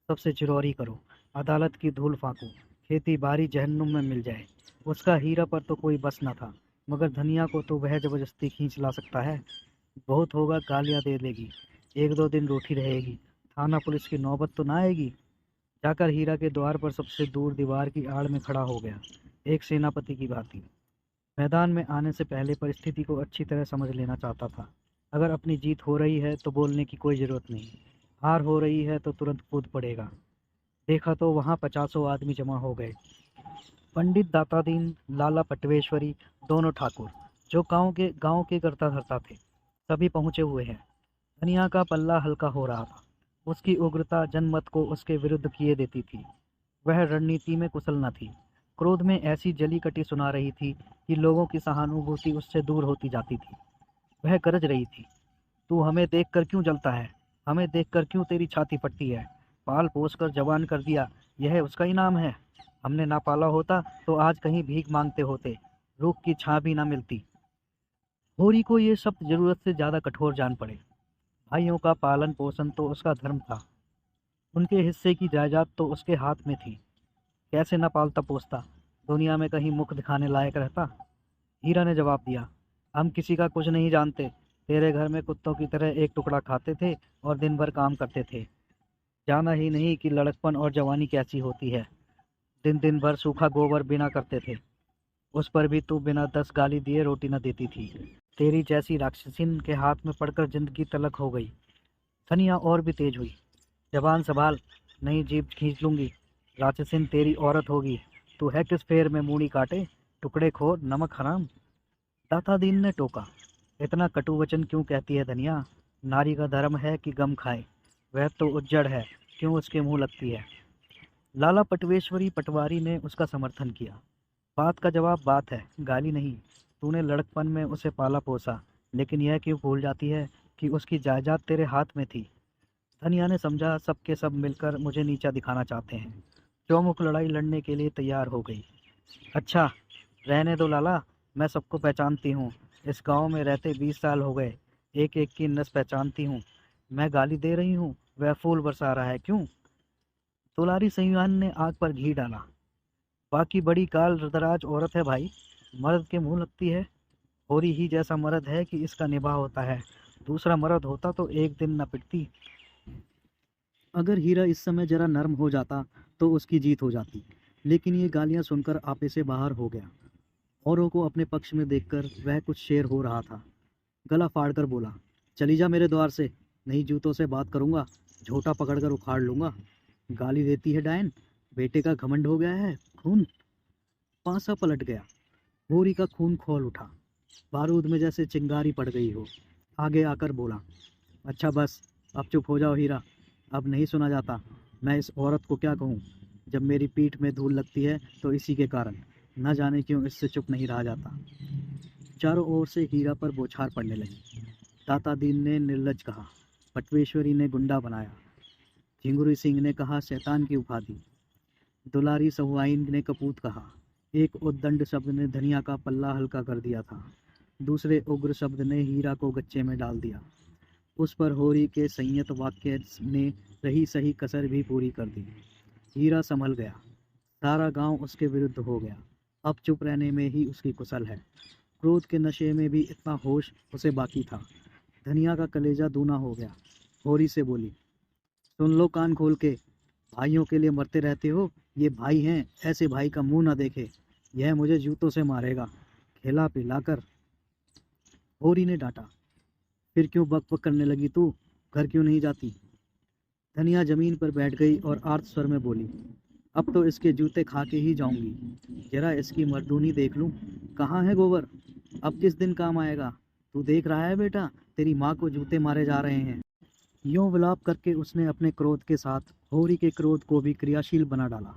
सबसे चिरौरी करो, अदालत की धूल फांको, खेती बाड़ी जहन्नुम में मिल जाए। उसका हीरा पर तो कोई बस न था, मगर धनिया को तो वह जबरदस्ती खींच ला सकता है। बहुत होगा गालियां दे देगी, एक दो दिन रूठी रहेगी, थाना पुलिस की नौबत तो ना आएगी। जाकर हीरा के द्वार पर सबसे दूर दीवार की आड़ में खड़ा हो गया, एक सेनापति की भांति। मैदान में आने से पहले परिस्थिति को अच्छी तरह समझ लेना चाहता था। अगर अपनी जीत हो रही है तो बोलने की कोई जरूरत नहीं, हार हो रही है तो तुरंत कूद पड़ेगा। देखा तो वहां 50 आदमी जमा हो गए। पंडित दातादीन, लाला पटवेश्वरी, दोनों ठाकुर, जो गांव के करता धरता थे, सभी पहुंचे हुए हैं। धनिया का पल्ला हल्का हो रहा था। उसकी उग्रता जनमत को उसके विरुद्ध किए देती थी। वह रणनीति में कुशल न थी। क्रोध में ऐसी जली कटी सुना रही थी कि लोगों की सहानुभूति उससे दूर होती जाती थी। वह गरज रही थी, तू हमें देखकर क्यों जलता है? हमें देखकर क्यों तेरी छाती फटती है? पाल पोस कर जवान कर दिया, यह उसका इनाम है। हमने ना पाला होता तो आज कहीं भीख मांगते होते, रूख की छां भी ना मिलती। होरी को ये शब्द जरूरत से ज्यादा कठोर जान पड़े। भाइयों का पालन पोषण तो उसका धर्म था, उनके हिस्से की जायदाद तो उसके हाथ में थी। कैसे न पालता पोसता, दुनिया में कहीं मुख दिखाने लायक रहता। हीरा ने जवाब दिया, हम किसी का कुछ नहीं जानते। तेरे घर में कुत्तों की तरह एक टुकड़ा खाते थे और दिन भर काम करते थे। जाना ही नहीं कि लड़कपन और जवानी कैसी होती है। दिन दिन भर सूखा गोबर बिना करते थे, उस पर भी तू बिना 10 गाली दिए रोटी न देती थी। तेरी जैसी राक्षसिन के हाथ में पड़कर जिंदगी तलक हो गई। धनिया और भी तेज हुई, जबान संभाल, नहीं जीभ खींच लूंगी। राक्षसिन तेरी औरत होगी, तू है किस फेर में मूड़ी काटे, टुकड़े खोर नमक हराम। दाता दीन ने टोका, इतना कटु वचन क्यों कहती है धनिया? नारी का धर्म है कि गम खाए, वह तो उज्जड़ है, क्यों उसके मुंह लगती है? लाला पटवेश्वरी पटवारी ने उसका समर्थन किया। बात का जवाब बात है, गाली नहीं। तूने लड़कपन में उसे पाला पोसा, लेकिन यह क्यों भूल जाती है कि उसकी जायदाद तेरे हाथ में थी? धनिया ने समझा, सबके सब मिलकर मुझे नीचा दिखाना चाहते हैं। चौमुख लड़ाई लड़ने के लिए तैयार हो गई। अच्छा, रहने दो लाला, मैं सबको पहचानती हूँ। इस गांव में रहते 20 साल हो गए, एक एक की नस पहचानती हूँ। मैं गाली दे रही हूँ, वह फूल बरसा रहा है, क्यों? दुलारी सईवान ने आग पर घी डाला। बाकी बड़ी काल दराज औरत है भाई, मर्द के मुंह लगती है। होरी ही जैसा मर्द है कि इसका निभाव होता है, दूसरा मर्द होता तो एक दिन न पिटती। अगर हीरा इस समय जरा नर्म हो जाता तो उसकी जीत हो जाती, लेकिन ये गालियां सुनकर आपे से बाहर हो गया। औरों को अपने पक्ष में देखकर वह कुछ शेर हो रहा था। गला फाड़कर बोला, चली जा मेरे द्वार से, नहीं जूतों से बात करूंगा, झोटा पकड़कर उखाड़ लूंगा। गाली देती है डायन, बेटे का घमंड हो गया है। खून। पासा पलट गया। होरी का खून खौल उठा, बारूद में जैसे चिंगारी पड़ गई हो। आगे आकर बोला, अच्छा बस, अब चुप हो जाओ हीरा, अब नहीं सुना जाता। मैं इस औरत को क्या कहूँ, जब मेरी पीठ में धूल लगती है तो इसी के कारण, न जाने क्यों इससे चुप नहीं रहा जाता। चारों ओर से हीरा पर बौछार पड़ने लगी। दाता दीन ने निर्लज कहा, पटवेश्वरी ने गुंडा बनाया, झिंगुरी सिंह ने कहा शैतान की उपाधि, दुलारी सहुआइन ने कपूत कहा। एक उद्दंड शब्द ने धनिया का पल्ला हल्का कर दिया था, दूसरे उग्र शब्द ने हीरा को गच्चे में डाल दिया। उस पर होरी के संयत वाक्य ने रही सही कसर भी पूरी कर दी। हीरा संभल गया, सारा गांव उसके विरुद्ध हो गया। अब चुप रहने में ही उसकी कुशल है। क्रोध के नशे में भी इतना होश उसे बाकी था। धनिया का कलेजा दूना हो गया। होरी से बोली, सुन लो कान खोल के, भाइयों के लिए मरते रहते हो, ये भाई हैं, ऐसे भाई का मुंह ना देखे, यह मुझे जूतों से मारेगा, खिला पिलाकर। होरी ने डांटा, फिर क्यों बक बक करने लगी तू, घर क्यों नहीं जाती? धनिया जमीन पर बैठ गई और आर्त स्वर में बोली, अब तो इसके जूते खा के ही जाऊंगी, जरा इसकी मर्दूनी देख लूं। कहाँ है गोबर, अब किस दिन काम आएगा? तू देख रहा है बेटा, तेरी माँ को जूते मारे जा रहे हैं। यूं विलाप करके उसने अपने क्रोध के साथ होरी के क्रोध को भी क्रियाशील बना डाला।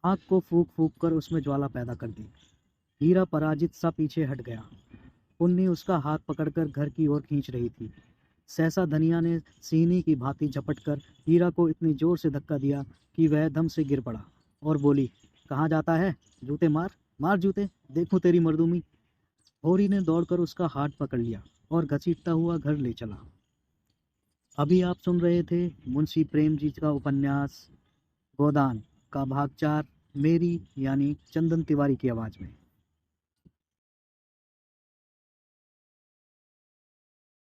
आग को फूंक फूंक कर उसमें ज्वाला पैदा कर दी। हीरा पराजित सा पीछे हट गया। पुन्नी उसका हाथ पकड़कर घर की ओर खींच रही थी। सहसा धनिया ने सीनी की भांति झपटकर हीरा को इतनी जोर से धक्का दिया कि वह दम से गिर पड़ा और बोली, कहाँ जाता है? जूते मार, मार जूते, देखूं तेरी मर्दूमी। होरी ने दौड़कर उसका हाथ पकड़ लिया और घसीटता हुआ घर ले चला। अभी आप सुन रहे थे मुंशी प्रेमजीत का उपन्यास गोदान का भाग 4, मेरी यानी चंदन तिवारी की आवाज़ में।